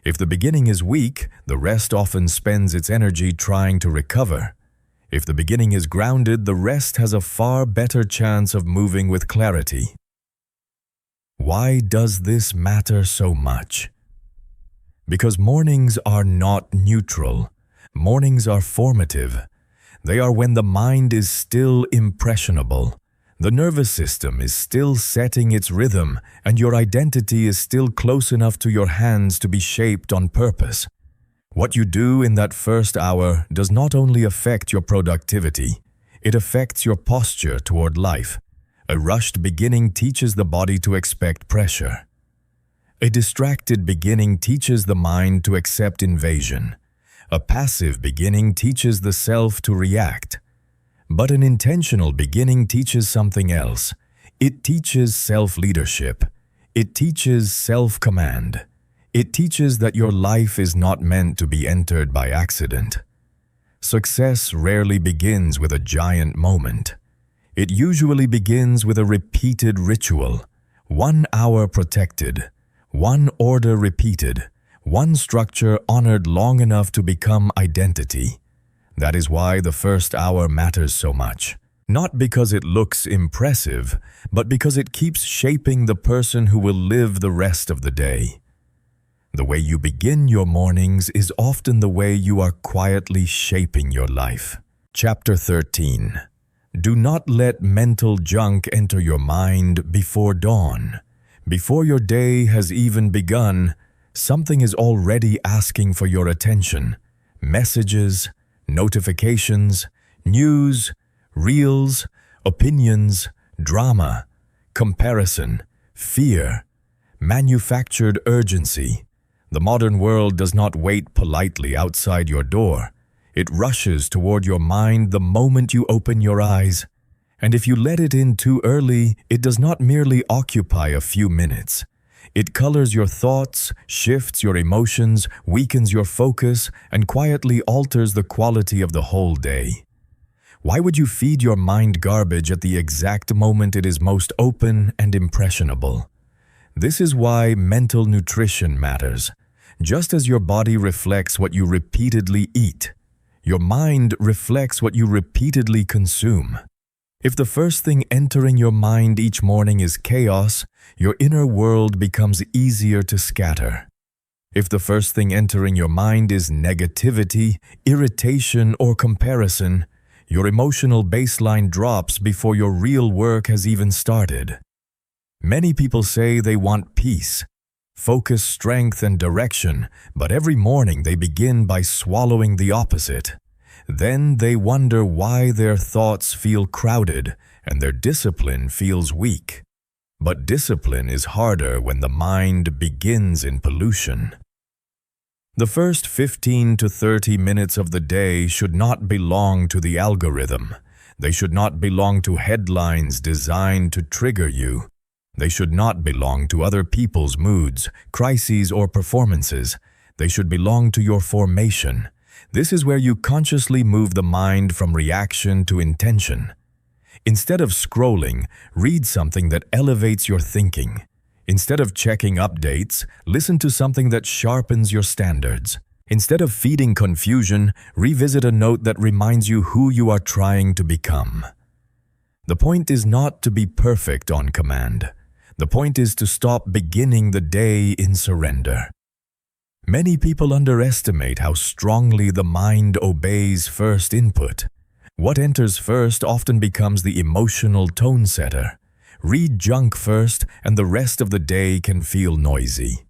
If the beginning is weak, the rest often spends its energy trying to recover. If the beginning is grounded, the rest has a far better chance of moving with clarity. Why does this matter so much? Because mornings are not neutral. Mornings are formative. They are when the mind is still impressionable. The nervous system is still setting its rhythm, and your identity is still close enough to your hands to be shaped on purpose. What you do in that first hour does not only affect your productivity, it affects your posture toward life. A rushed beginning teaches the body to expect pressure. A distracted beginning teaches the mind to accept invasion. A passive beginning teaches the self to react. But an intentional beginning teaches something else. It teaches self-leadership. It teaches self-command. It teaches that your life is not meant to be entered by accident. Success rarely begins with a giant moment. It usually begins with a repeated ritual. 1 hour protected. 1 order repeated. 1 structure honored long enough to become identity. That is why the first hour matters so much. Not because it looks impressive, but because it keeps shaping the person who will live the rest of the day. The way you begin your mornings is often the way you are quietly shaping your life. Chapter 13. Do not let mental junk enter your mind before dawn. Before your day has even begun, something is already asking for your attention. Messages, notifications, news, reels, opinions, drama, comparison, fear, manufactured urgency. The modern world does not wait politely outside your door. It rushes toward your mind the moment you open your eyes. And if you let it in too early, it does not merely occupy a few minutes. It colors your thoughts, shifts your emotions, weakens your focus, and quietly alters the quality of the whole day. Why would you feed your mind garbage at the exact moment it is most open and impressionable? This is why mental nutrition matters. Just as your body reflects what you repeatedly eat, your mind reflects what you repeatedly consume. If the first thing entering your mind each morning is chaos, your inner world becomes easier to scatter. If the first thing entering your mind is negativity, irritation, or comparison, your emotional baseline drops before your real work has even started. Many people say they want peace, focus, strength, and direction, but every morning they begin by swallowing the opposite. Then they wonder why their thoughts feel crowded and their discipline feels weak. But discipline is harder when the mind begins in pollution. The first 15 to 30 minutes of the day should not belong to the algorithm. They should not belong to headlines designed to trigger you. They should not belong to other people's moods, crises, or performances. They should belong to your formation. This is where you consciously move the mind from reaction to intention. Instead of scrolling, read something that elevates your thinking. Instead of checking updates, listen to something that sharpens your standards. Instead of feeding confusion, revisit a note that reminds you who you are trying to become. The point is not to be perfect on command. The point is to stop beginning the day in surrender. Many people underestimate how strongly the mind obeys first input. What enters first often becomes the emotional tone setter. Read junk first, and the rest of the day can feel noisy.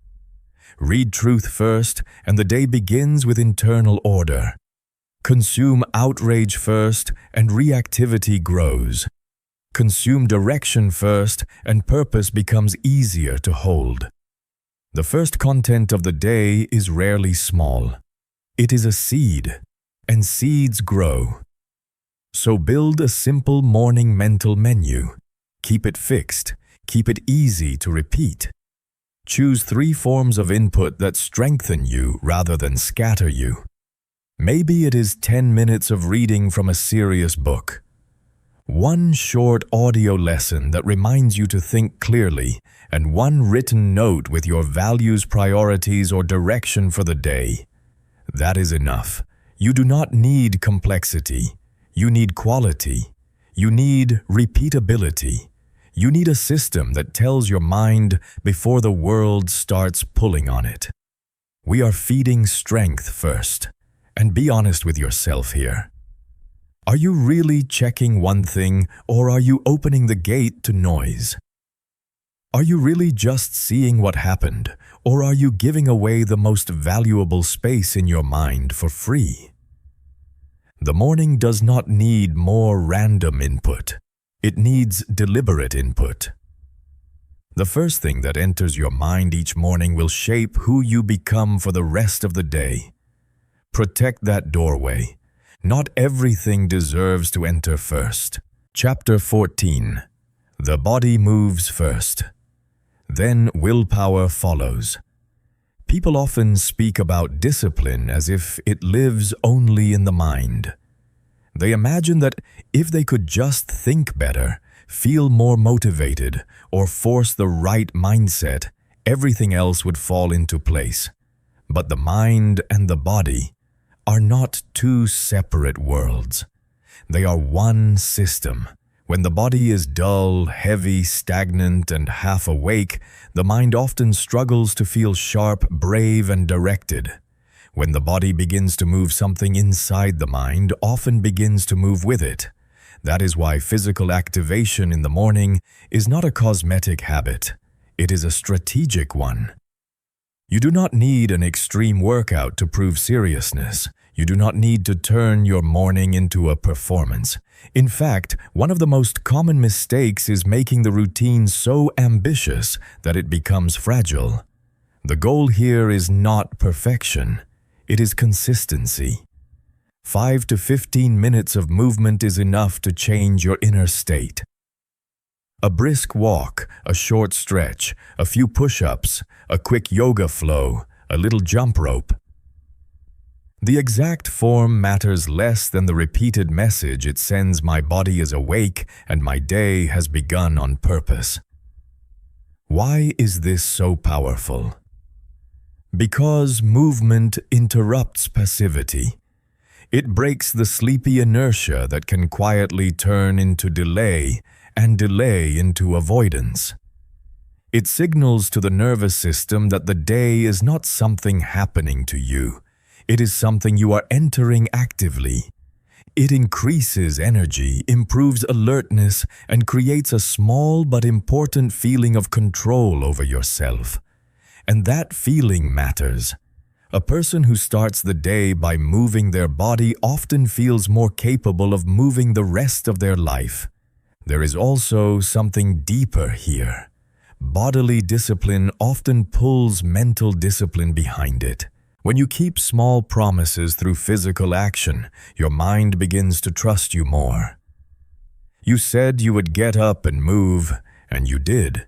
Read truth first, and the day begins with internal order. Consume outrage first, and reactivity grows. Consume direction first, and purpose becomes easier to hold. The first content of the day is rarely small. It is a seed, and seeds grow. So build a simple morning mental menu. Keep it fixed. Keep it easy to repeat. Choose 3 forms of input that strengthen you rather than scatter you. Maybe it is 10 minutes of reading from a serious book. 1 short audio lesson that reminds you to think clearly, and 1 written note with your values, priorities, or direction for the day. That is enough. You do not need complexity. You need quality. You need repeatability. You need a system that tells your mind before the world starts pulling on it. We are feeding strength first. And be honest with yourself here. Are you really checking one thing, or are you opening the gate to noise? Are you really just seeing what happened, or are you giving away the most valuable space in your mind for free? The morning does not need more random input. It needs deliberate input. The first thing that enters your mind each morning will shape who you become for the rest of the day. Protect that doorway. Not everything deserves to enter first. Chapter 14. The body moves first. Then willpower follows. People often speak about discipline as if it lives only in the mind. They imagine that if they could just think better, feel more motivated, or force the right mindset, everything else would fall into place. But the mind and the body are not 2 separate worlds. They are one system. When the body is dull, heavy, stagnant, and half awake, the mind often struggles to feel sharp, brave, and directed. When the body begins to move, something inside the mind often begins to move with it. That is why physical activation in the morning is not a cosmetic habit. It is a strategic one. You do not need an extreme workout to prove seriousness. You do not need to turn your morning into a performance. In fact, one of the most common mistakes is making the routine so ambitious that it becomes fragile. The goal here is not perfection. It is consistency. 5 to 15 minutes of movement is enough to change your inner state. A brisk walk, a short stretch, a few push-ups, a quick yoga flow, a little jump rope. The exact form matters less than the repeated message it sends: my body is awake and my day has begun on purpose. Why is this so powerful? Because movement interrupts passivity. It breaks the sleepy inertia that can quietly turn into delay and delay into avoidance. It signals to the nervous system that the day is not something happening to you. It is something you are entering actively. It increases energy, improves alertness, and creates a small but important feeling of control over yourself. And that feeling matters. A person who starts the day by moving their body often feels more capable of moving the rest of their life. There is also something deeper here. Bodily discipline often pulls mental discipline behind it. When you keep small promises through physical action, your mind begins to trust you more. You said you would get up and move, and you did.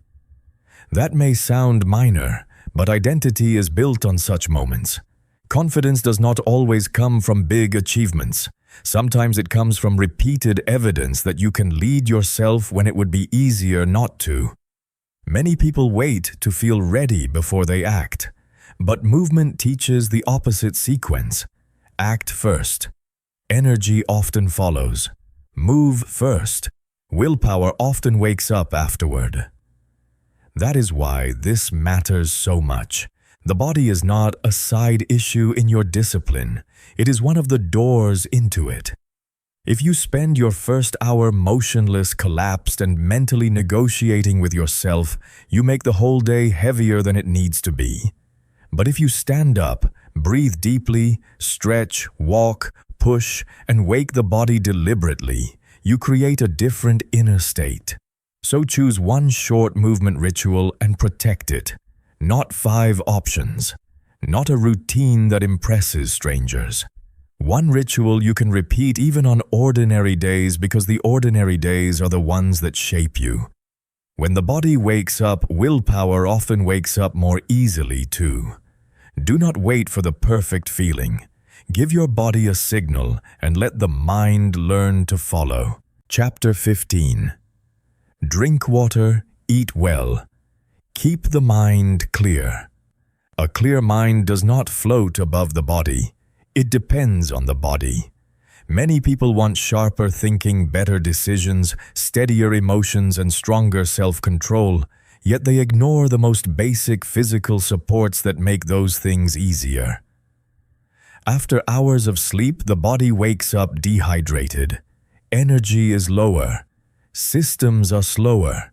That may sound minor, but identity is built on such moments. Confidence does not always come from big achievements. Sometimes it comes from repeated evidence that you can lead yourself when it would be easier not to. Many people wait to feel ready before they act. But movement teaches the opposite sequence. Act first. Energy often follows. Move first. Willpower often wakes up afterward. That is why this matters so much. The body is not a side issue in your discipline. It is one of the doors into it. If you spend your first hour motionless, collapsed, and mentally negotiating with yourself, you make the whole day heavier than it needs to be. But if you stand up, breathe deeply, stretch, walk, push, and wake the body deliberately, you create a different inner state. So choose one short movement ritual and protect it, not 5 options, not a routine that impresses strangers. One ritual you can repeat even on ordinary days because the ordinary days are the ones that shape you. When the body wakes up, willpower often wakes up more easily too. Do not wait for the perfect feeling. Give your body a signal and let the mind learn to follow. Chapter 15. Drink water, eat well. Keep the mind clear. A clear mind does not float above the body. It depends on the body. Many people want sharper thinking, better decisions, steadier emotions, and stronger self-control, yet they ignore the most basic physical supports that make those things easier. After hours of sleep, the body wakes up dehydrated. Energy is lower. Systems are slower.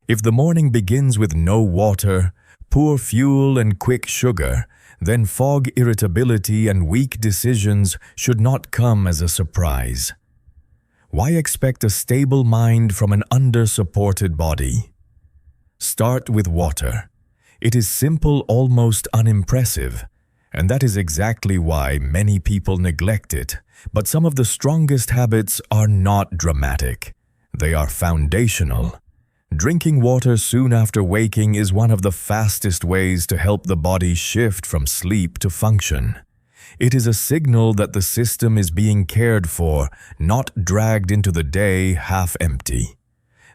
If the morning begins with no water, poor fuel and quick sugar, then fog, irritability, and weak decisions should not come as a surprise. Why expect a stable mind from an under-supported body? Start with water. It is simple, almost unimpressive, and that is exactly why many people neglect it. But some of the strongest habits are not dramatic. They are foundational. Drinking water soon after waking is one of the fastest ways to help the body shift from sleep to function. It is a signal that the system is being cared for, not dragged into the day half empty.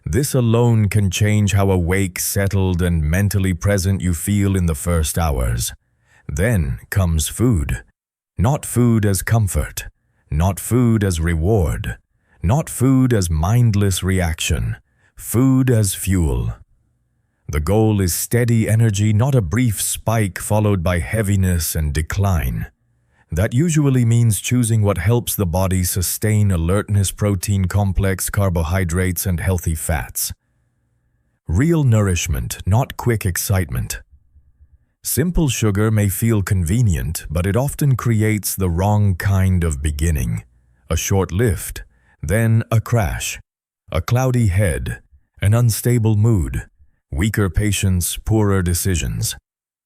This alone can change how awake, settled, and mentally present you feel in the first hours. Then comes food. Not food as comfort, not food as reward, not food as mindless reaction. Food as fuel. The goal is steady energy, not a brief spike followed by heaviness and decline. That usually means choosing what helps the body sustain alertness, protein, complex carbohydrates, and healthy fats. Real nourishment, not quick excitement. Simple sugar may feel convenient, but it often creates the wrong kind of beginning. A short lift, then a crash. A cloudy head, an unstable mood, weaker patience, poorer decisions.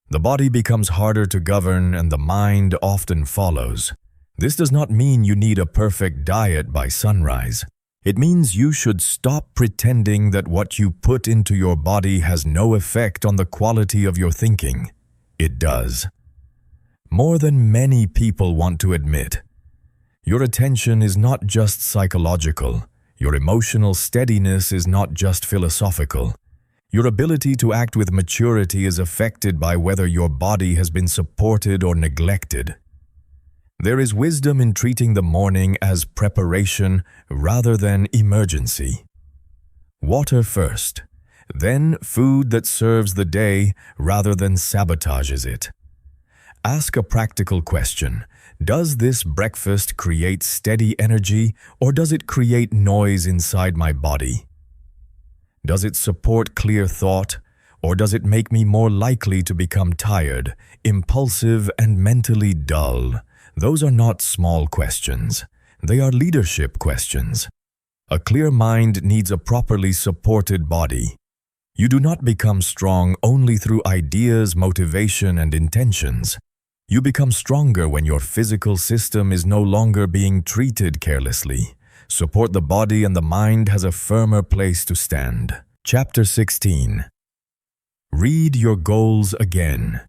The body becomes harder to govern and the mind often follows. This does not mean you need a perfect diet by sunrise. It means you should stop pretending that what you put into your body has no effect on the quality of your thinking. It does. More than many people want to admit. Your attention is not just psychological. Your emotional steadiness is not just philosophical. Your ability to act with maturity is affected by whether your body has been supported or neglected. There is wisdom in treating the morning as preparation rather than emergency. Water first, then food that serves the day rather than sabotages it. Ask a practical question. Does this breakfast create steady energy, or does it create noise inside my body? Does it support clear thought, or does it make me more likely to become tired, impulsive, and mentally dull? Those are not small questions. They are leadership questions. A clear mind needs a properly supported body. You do not become strong only through ideas, motivation, and intentions. You become stronger when your physical system is no longer being treated carelessly. Support the body and the mind has a firmer place to stand. Chapter 16. Read your goals again.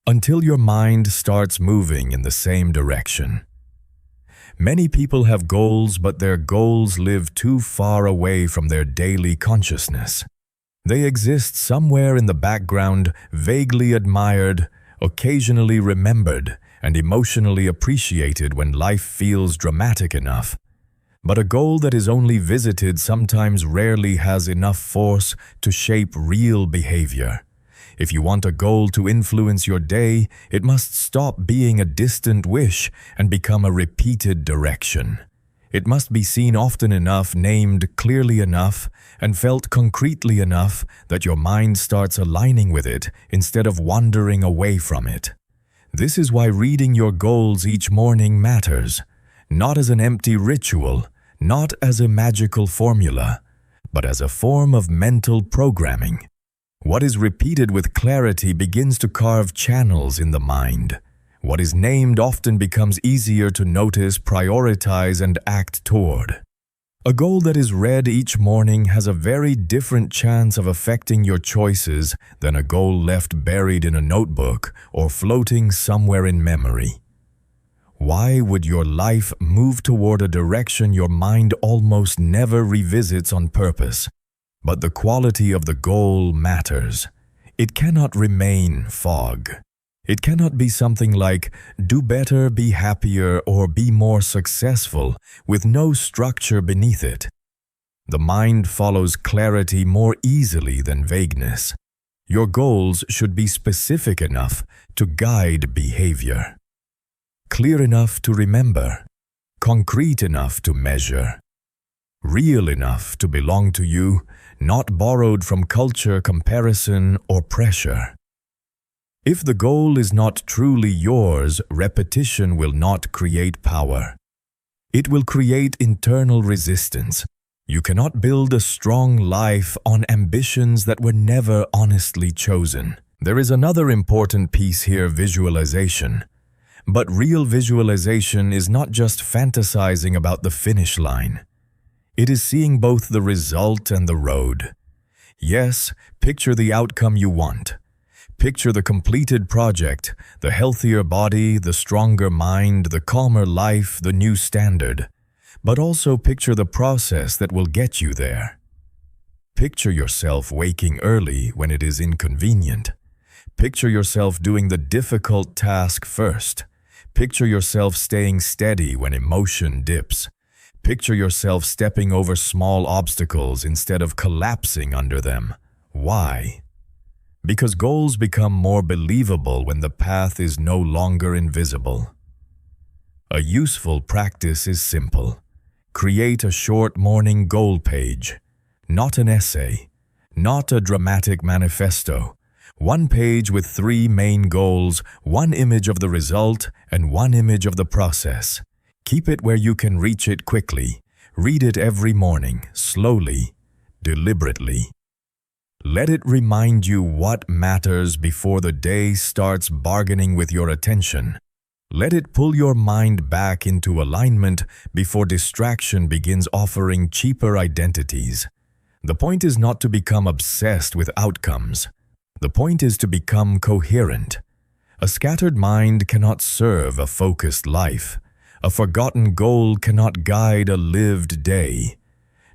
Until your mind starts moving in the same direction. Many people have goals, but their goals live too far away from their daily consciousness. They exist somewhere in the background, vaguely admired, occasionally remembered, and emotionally appreciated when life feels dramatic enough. But a goal that is only visited sometimes rarely has enough force to shape real behavior. If you want a goal to influence your day, it must stop being a distant wish and become a repeated direction. It must be seen often enough, named clearly enough, and felt concretely enough that your mind starts aligning with it instead of wandering away from it. This is why reading your goals each morning matters, not as an empty ritual, not as a magical formula, but as a form of mental programming. What is repeated with clarity begins to carve channels in the mind. What is named often becomes easier to notice, prioritize, and act toward. A goal that is read each morning has a very different chance of affecting your choices than a goal left buried in a notebook or floating somewhere in memory. Why would your life move toward a direction your mind almost never revisits on purpose? But the quality of the goal matters. It cannot remain fog. It cannot be something like, do better, be happier, or be more successful, with no structure beneath it. The mind follows clarity more easily than vagueness. Your goals should be specific enough to guide behavior, clear enough to remember, concrete enough to measure, real enough to belong to you, not borrowed from culture, comparison, or pressure. If the goal is not truly yours, repetition will not create power. It will create internal resistance. You cannot build a strong life on ambitions that were never honestly chosen. There is another important piece here: visualization. But real visualization is not just fantasizing about the finish line. It is seeing both the result and the road. Yes, picture the outcome you want. Picture the completed project, the healthier body, the stronger mind, the calmer life, the new standard. But also picture the process that will get you there. Picture yourself waking early when it is inconvenient. Picture yourself doing the difficult task first. Picture yourself staying steady when emotion dips. Picture yourself stepping over small obstacles instead of collapsing under them. Why? Because goals become more believable when the path is no longer invisible. A useful practice is simple. Create a short morning goal page, not an essay, not a dramatic manifesto. One page with 3 main goals, 1 image of the result, and 1 image of the process. Keep it where you can reach it quickly. Read it every morning, slowly, deliberately. Let it remind you what matters before the day starts bargaining with your attention. Let it pull your mind back into alignment before distraction begins offering cheaper identities. The point is not to become obsessed with outcomes. The point is to become coherent. A scattered mind cannot serve a focused life. A forgotten goal cannot guide a lived day.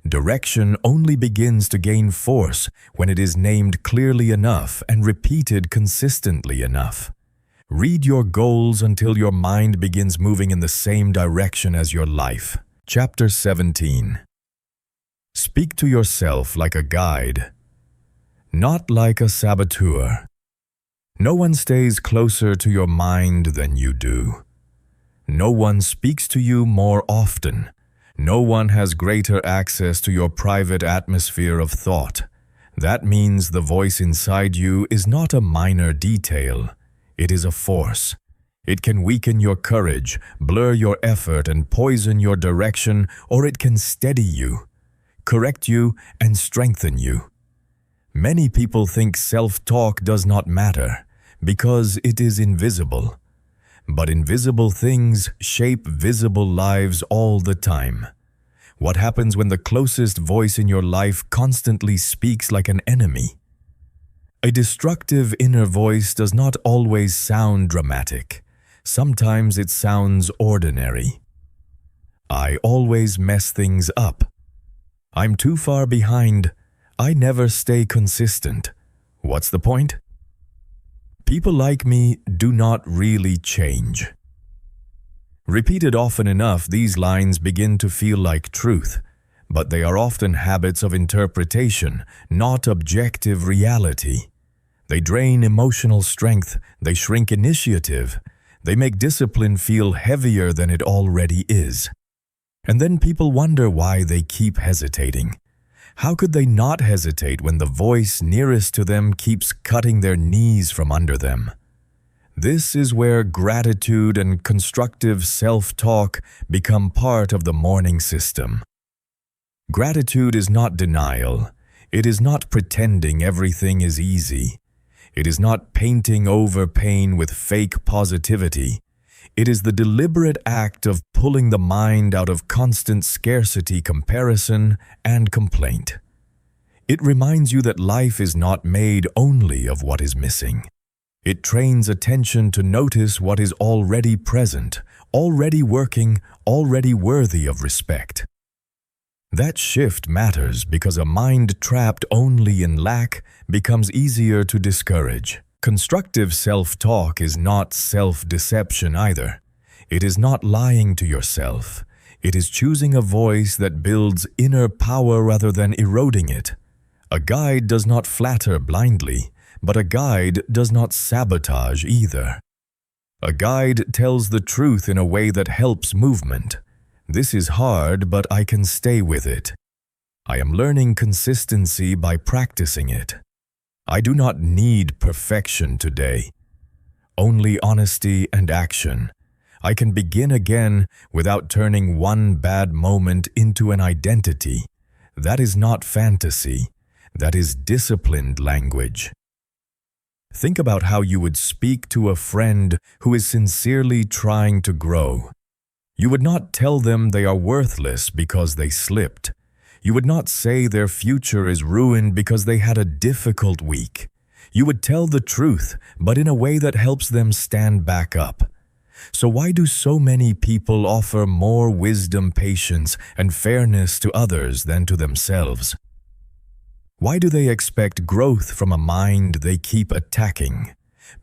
Direction only begins to gain force when it is named clearly enough and repeated consistently enough. Read your goals until your mind begins moving in the same direction as your life. Chapter 17. Speak to yourself like a guide, not like a saboteur. No one stays closer to your mind than you do. No one speaks to you more often. No one has greater access to your private atmosphere of thought. That means the voice inside you is not a minor detail. It is a force. It can weaken your courage, blur your effort, and poison your direction, or it can steady you, correct you, and strengthen you. Many people think self-talk does not matter because it is invisible. But invisible things shape visible lives all the time. What happens when the closest voice in your life constantly speaks like an enemy? A destructive inner voice does not always sound dramatic. Sometimes it sounds ordinary. I always mess things up. I'm too far behind. I never stay consistent. What's the point? People like me do not really change. Repeated often enough, these lines begin to feel like truth, but they are often habits of interpretation, not objective reality. They drain emotional strength, they shrink initiative, they make discipline feel heavier than it already is. And then people wonder why they keep hesitating. How could they not hesitate when the voice nearest to them keeps cutting their knees from under them? This is where gratitude and constructive self-talk become part of the morning system. Gratitude is not denial. It is not pretending everything is easy. It is not painting over pain with fake positivity. It is the deliberate act of pulling the mind out of constant scarcity, comparison, and complaint. It reminds you that life is not made only of what is missing. It trains attention to notice what is already present, already working, already worthy of respect. That shift matters because a mind trapped only in lack becomes easier to discourage. Constructive self-talk is not self-deception either. It is not lying to yourself. It is choosing a voice that builds inner power rather than eroding it. A guide does not flatter blindly, but a guide does not sabotage either. A guide tells the truth in a way that helps movement. This is hard, but I can stay with it. I am learning consistency by practicing it. I do not need perfection today. Only honesty and action. I can begin again without turning one bad moment into an identity. That is not fantasy. That is disciplined language. Think about how you would speak to a friend who is sincerely trying to grow. You would not tell them they are worthless because they slipped. You would not say their future is ruined because they had a difficult week. You would tell the truth, but in a way that helps them stand back up. So why do so many people offer more wisdom, patience, and fairness to others than to themselves? Why do they expect growth from a mind they keep attacking?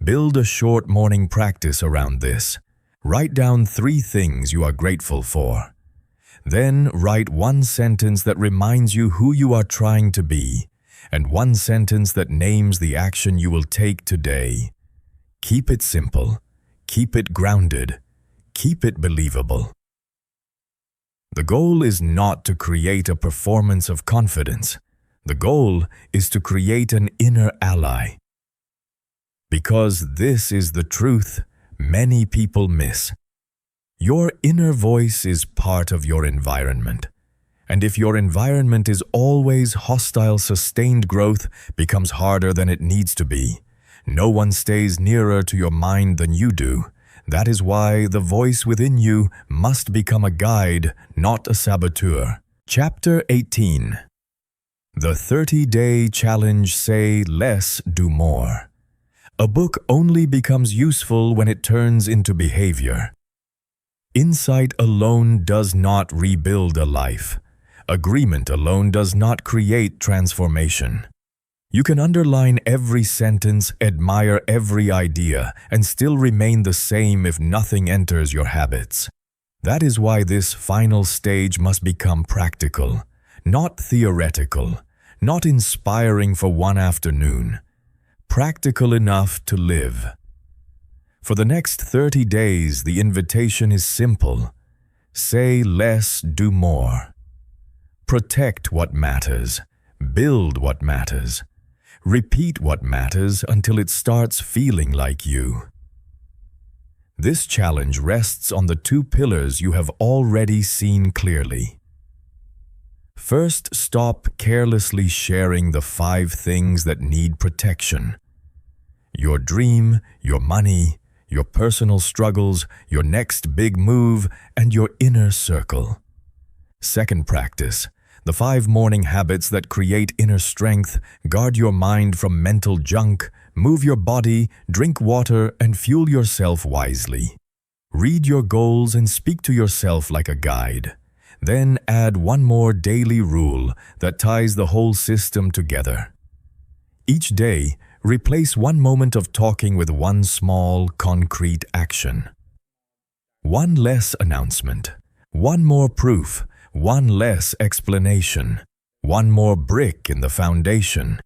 Build a short morning practice around this. Write down 3 things you are grateful for. Then write 1 sentence that reminds you who you are trying to be, and 1 sentence that names the action you will take today. Keep it simple. Keep it grounded. Keep it believable. The goal is not to create a performance of confidence. The goal is to create an inner ally. Because this is the truth many people miss. Your inner voice is part of your environment. And if your environment is always hostile, sustained growth becomes harder than it needs to be. No one stays nearer to your mind than you do. That is why the voice within you must become a guide, not a saboteur. Chapter 18. The 30-Day Challenge. Say less, do more. A book only becomes useful when it turns into behavior. Insight alone does not rebuild a life. Agreement alone does not create transformation. You can underline every sentence, admire every idea, and still remain the same if nothing enters your habits. That is why this final stage must become practical. Not theoretical, not inspiring for one afternoon. Practical enough to live. For the next 30 days, the invitation is simple. Say less, do more. Protect what matters. Build what matters. Repeat what matters until it starts feeling like you. This challenge rests on the 2 pillars you have already seen clearly. First, stop carelessly sharing the 5 things that need protection. Your dream, your money, your personal struggles, your next big move, and your inner circle. Second practice, the 5 morning habits that create inner strength. Guard your mind from mental junk, move your body, drink water, and fuel yourself wisely. Read your goals and speak to yourself like a guide. Then add 1 more daily rule that ties the whole system together. Each day, replace 1 moment of talking with 1 small, concrete action. 1 less announcement, 1 more proof, 1 less explanation, 1 more brick in the foundation.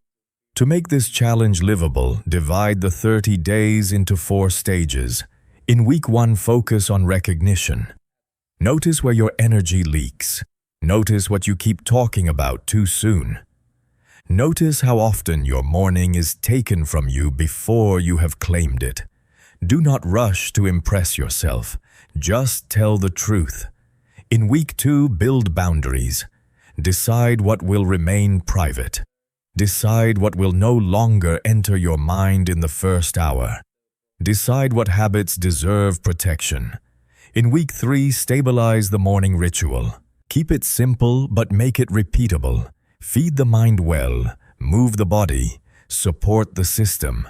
To make this challenge livable, divide the 30 days into 4 stages. In week 1, focus on recognition. Notice where your energy leaks. Notice what you keep talking about too soon. Notice how often your morning is taken from you before you have claimed it. Do not rush to impress yourself. Just tell the truth. In week 2, build boundaries. Decide what will remain private. Decide what will no longer enter your mind in the first hour. Decide what habits deserve protection. In week 3, stabilize the morning ritual. Keep it simple but make it repeatable. Feed the mind well, move the body, support the system.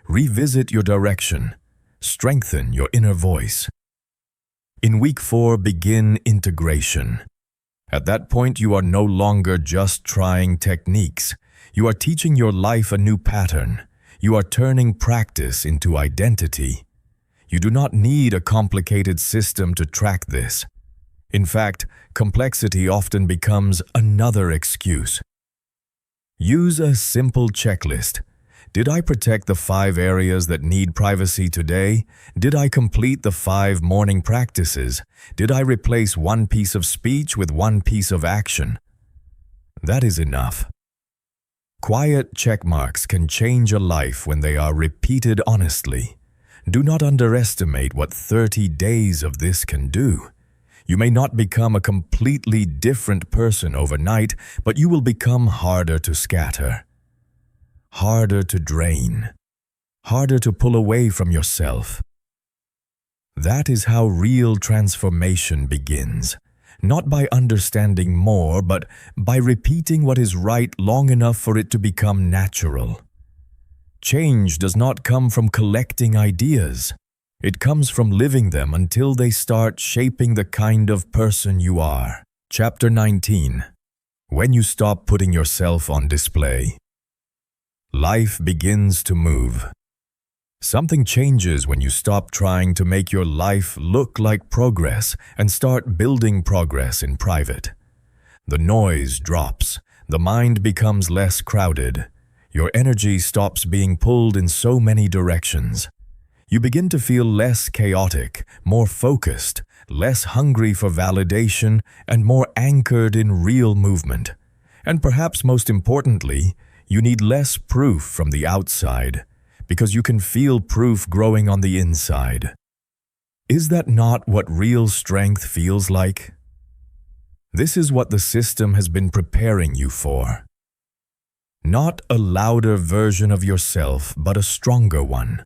Revisit your direction. Strengthen your inner voice. In week 4, begin integration. At that point, you are no longer just trying techniques. You are teaching your life a new pattern. You are turning practice into identity. You do not need a complicated system to track this. In fact, complexity often becomes another excuse. Use a simple checklist. Did I protect the 5 areas that need privacy today? Did I complete the 5 morning practices? Did I replace one piece of speech with one piece of action? That is enough. Quiet checkmarks can change a life when they are repeated honestly. Do not underestimate what 30 days of this can do. You may not become a completely different person overnight, but you will become harder to scatter, harder to drain, harder to pull away from yourself. That is how real transformation begins. Not by understanding more, but by repeating what is right long enough for it to become natural. Change does not come from collecting ideas. It comes from living them until they start shaping the kind of person you are. Chapter 19. When you stop putting yourself on display. Life begins to move. Something changes when you stop trying to make your life look like progress and start building progress in private. The noise drops. The mind becomes less crowded. Your energy stops being pulled in so many directions. You begin to feel less chaotic, more focused, less hungry for validation, and more anchored in real movement. And perhaps most importantly, you need less proof from the outside, because you can feel proof growing on the inside. Is that not what real strength feels like? This is what the system has been preparing you for. Not a louder version of yourself, but a stronger one.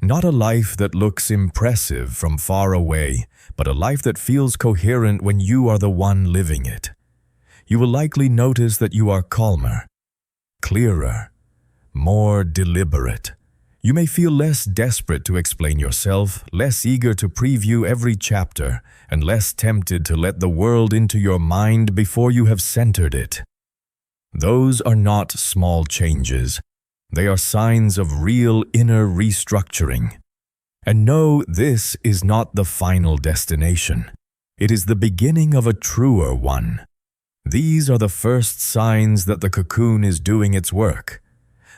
Not a life that looks impressive from far away, but a life that feels coherent when you are the one living it. You will likely notice that you are calmer, clearer, more deliberate. You may feel less desperate to explain yourself, less eager to preview every chapter, and less tempted to let the world into your mind before you have centered it. Those are not small changes. They are signs of real inner restructuring. And know this is not the final destination. It is the beginning of a truer one. These are the first signs that the cocoon is doing its work.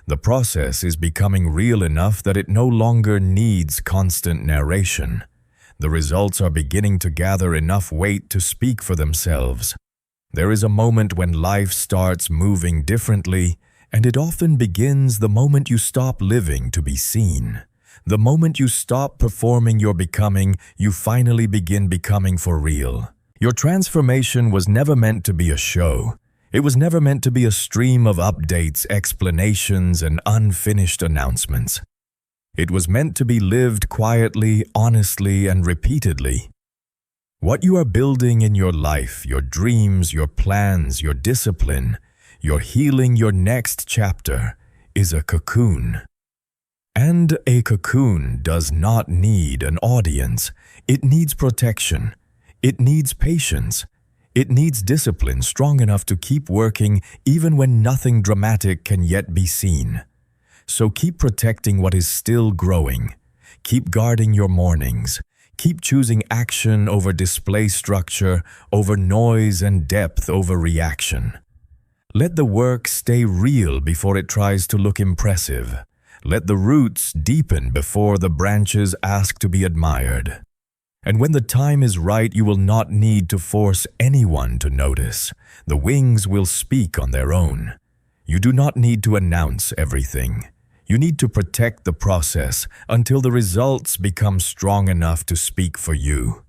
The process is becoming real enough that it no longer needs constant narration. The results are beginning to gather enough weight to speak for themselves. There is a moment when life starts moving differently, and it often begins the moment you stop living to be seen. The moment you stop performing your becoming, you finally begin becoming for real. Your transformation was never meant to be a show. It was never meant to be a stream of updates, explanations, and unfinished announcements. It was meant to be lived quietly, honestly, and repeatedly. What you are building in your life, your dreams, your plans, your discipline, your healing, your next chapter, is a cocoon. And a cocoon does not need an audience. It needs protection. It needs patience. It needs discipline strong enough to keep working even when nothing dramatic can yet be seen. So keep protecting what is still growing. Keep guarding your mornings. Keep choosing action over display structure, over noise, and depth over reaction. Let the work stay real before it tries to look impressive. Let the roots deepen before the branches ask to be admired. And when the time is right, you will not need to force anyone to notice. The wings will speak on their own. You do not need to announce everything. You need to protect the process until the results become strong enough to speak for you.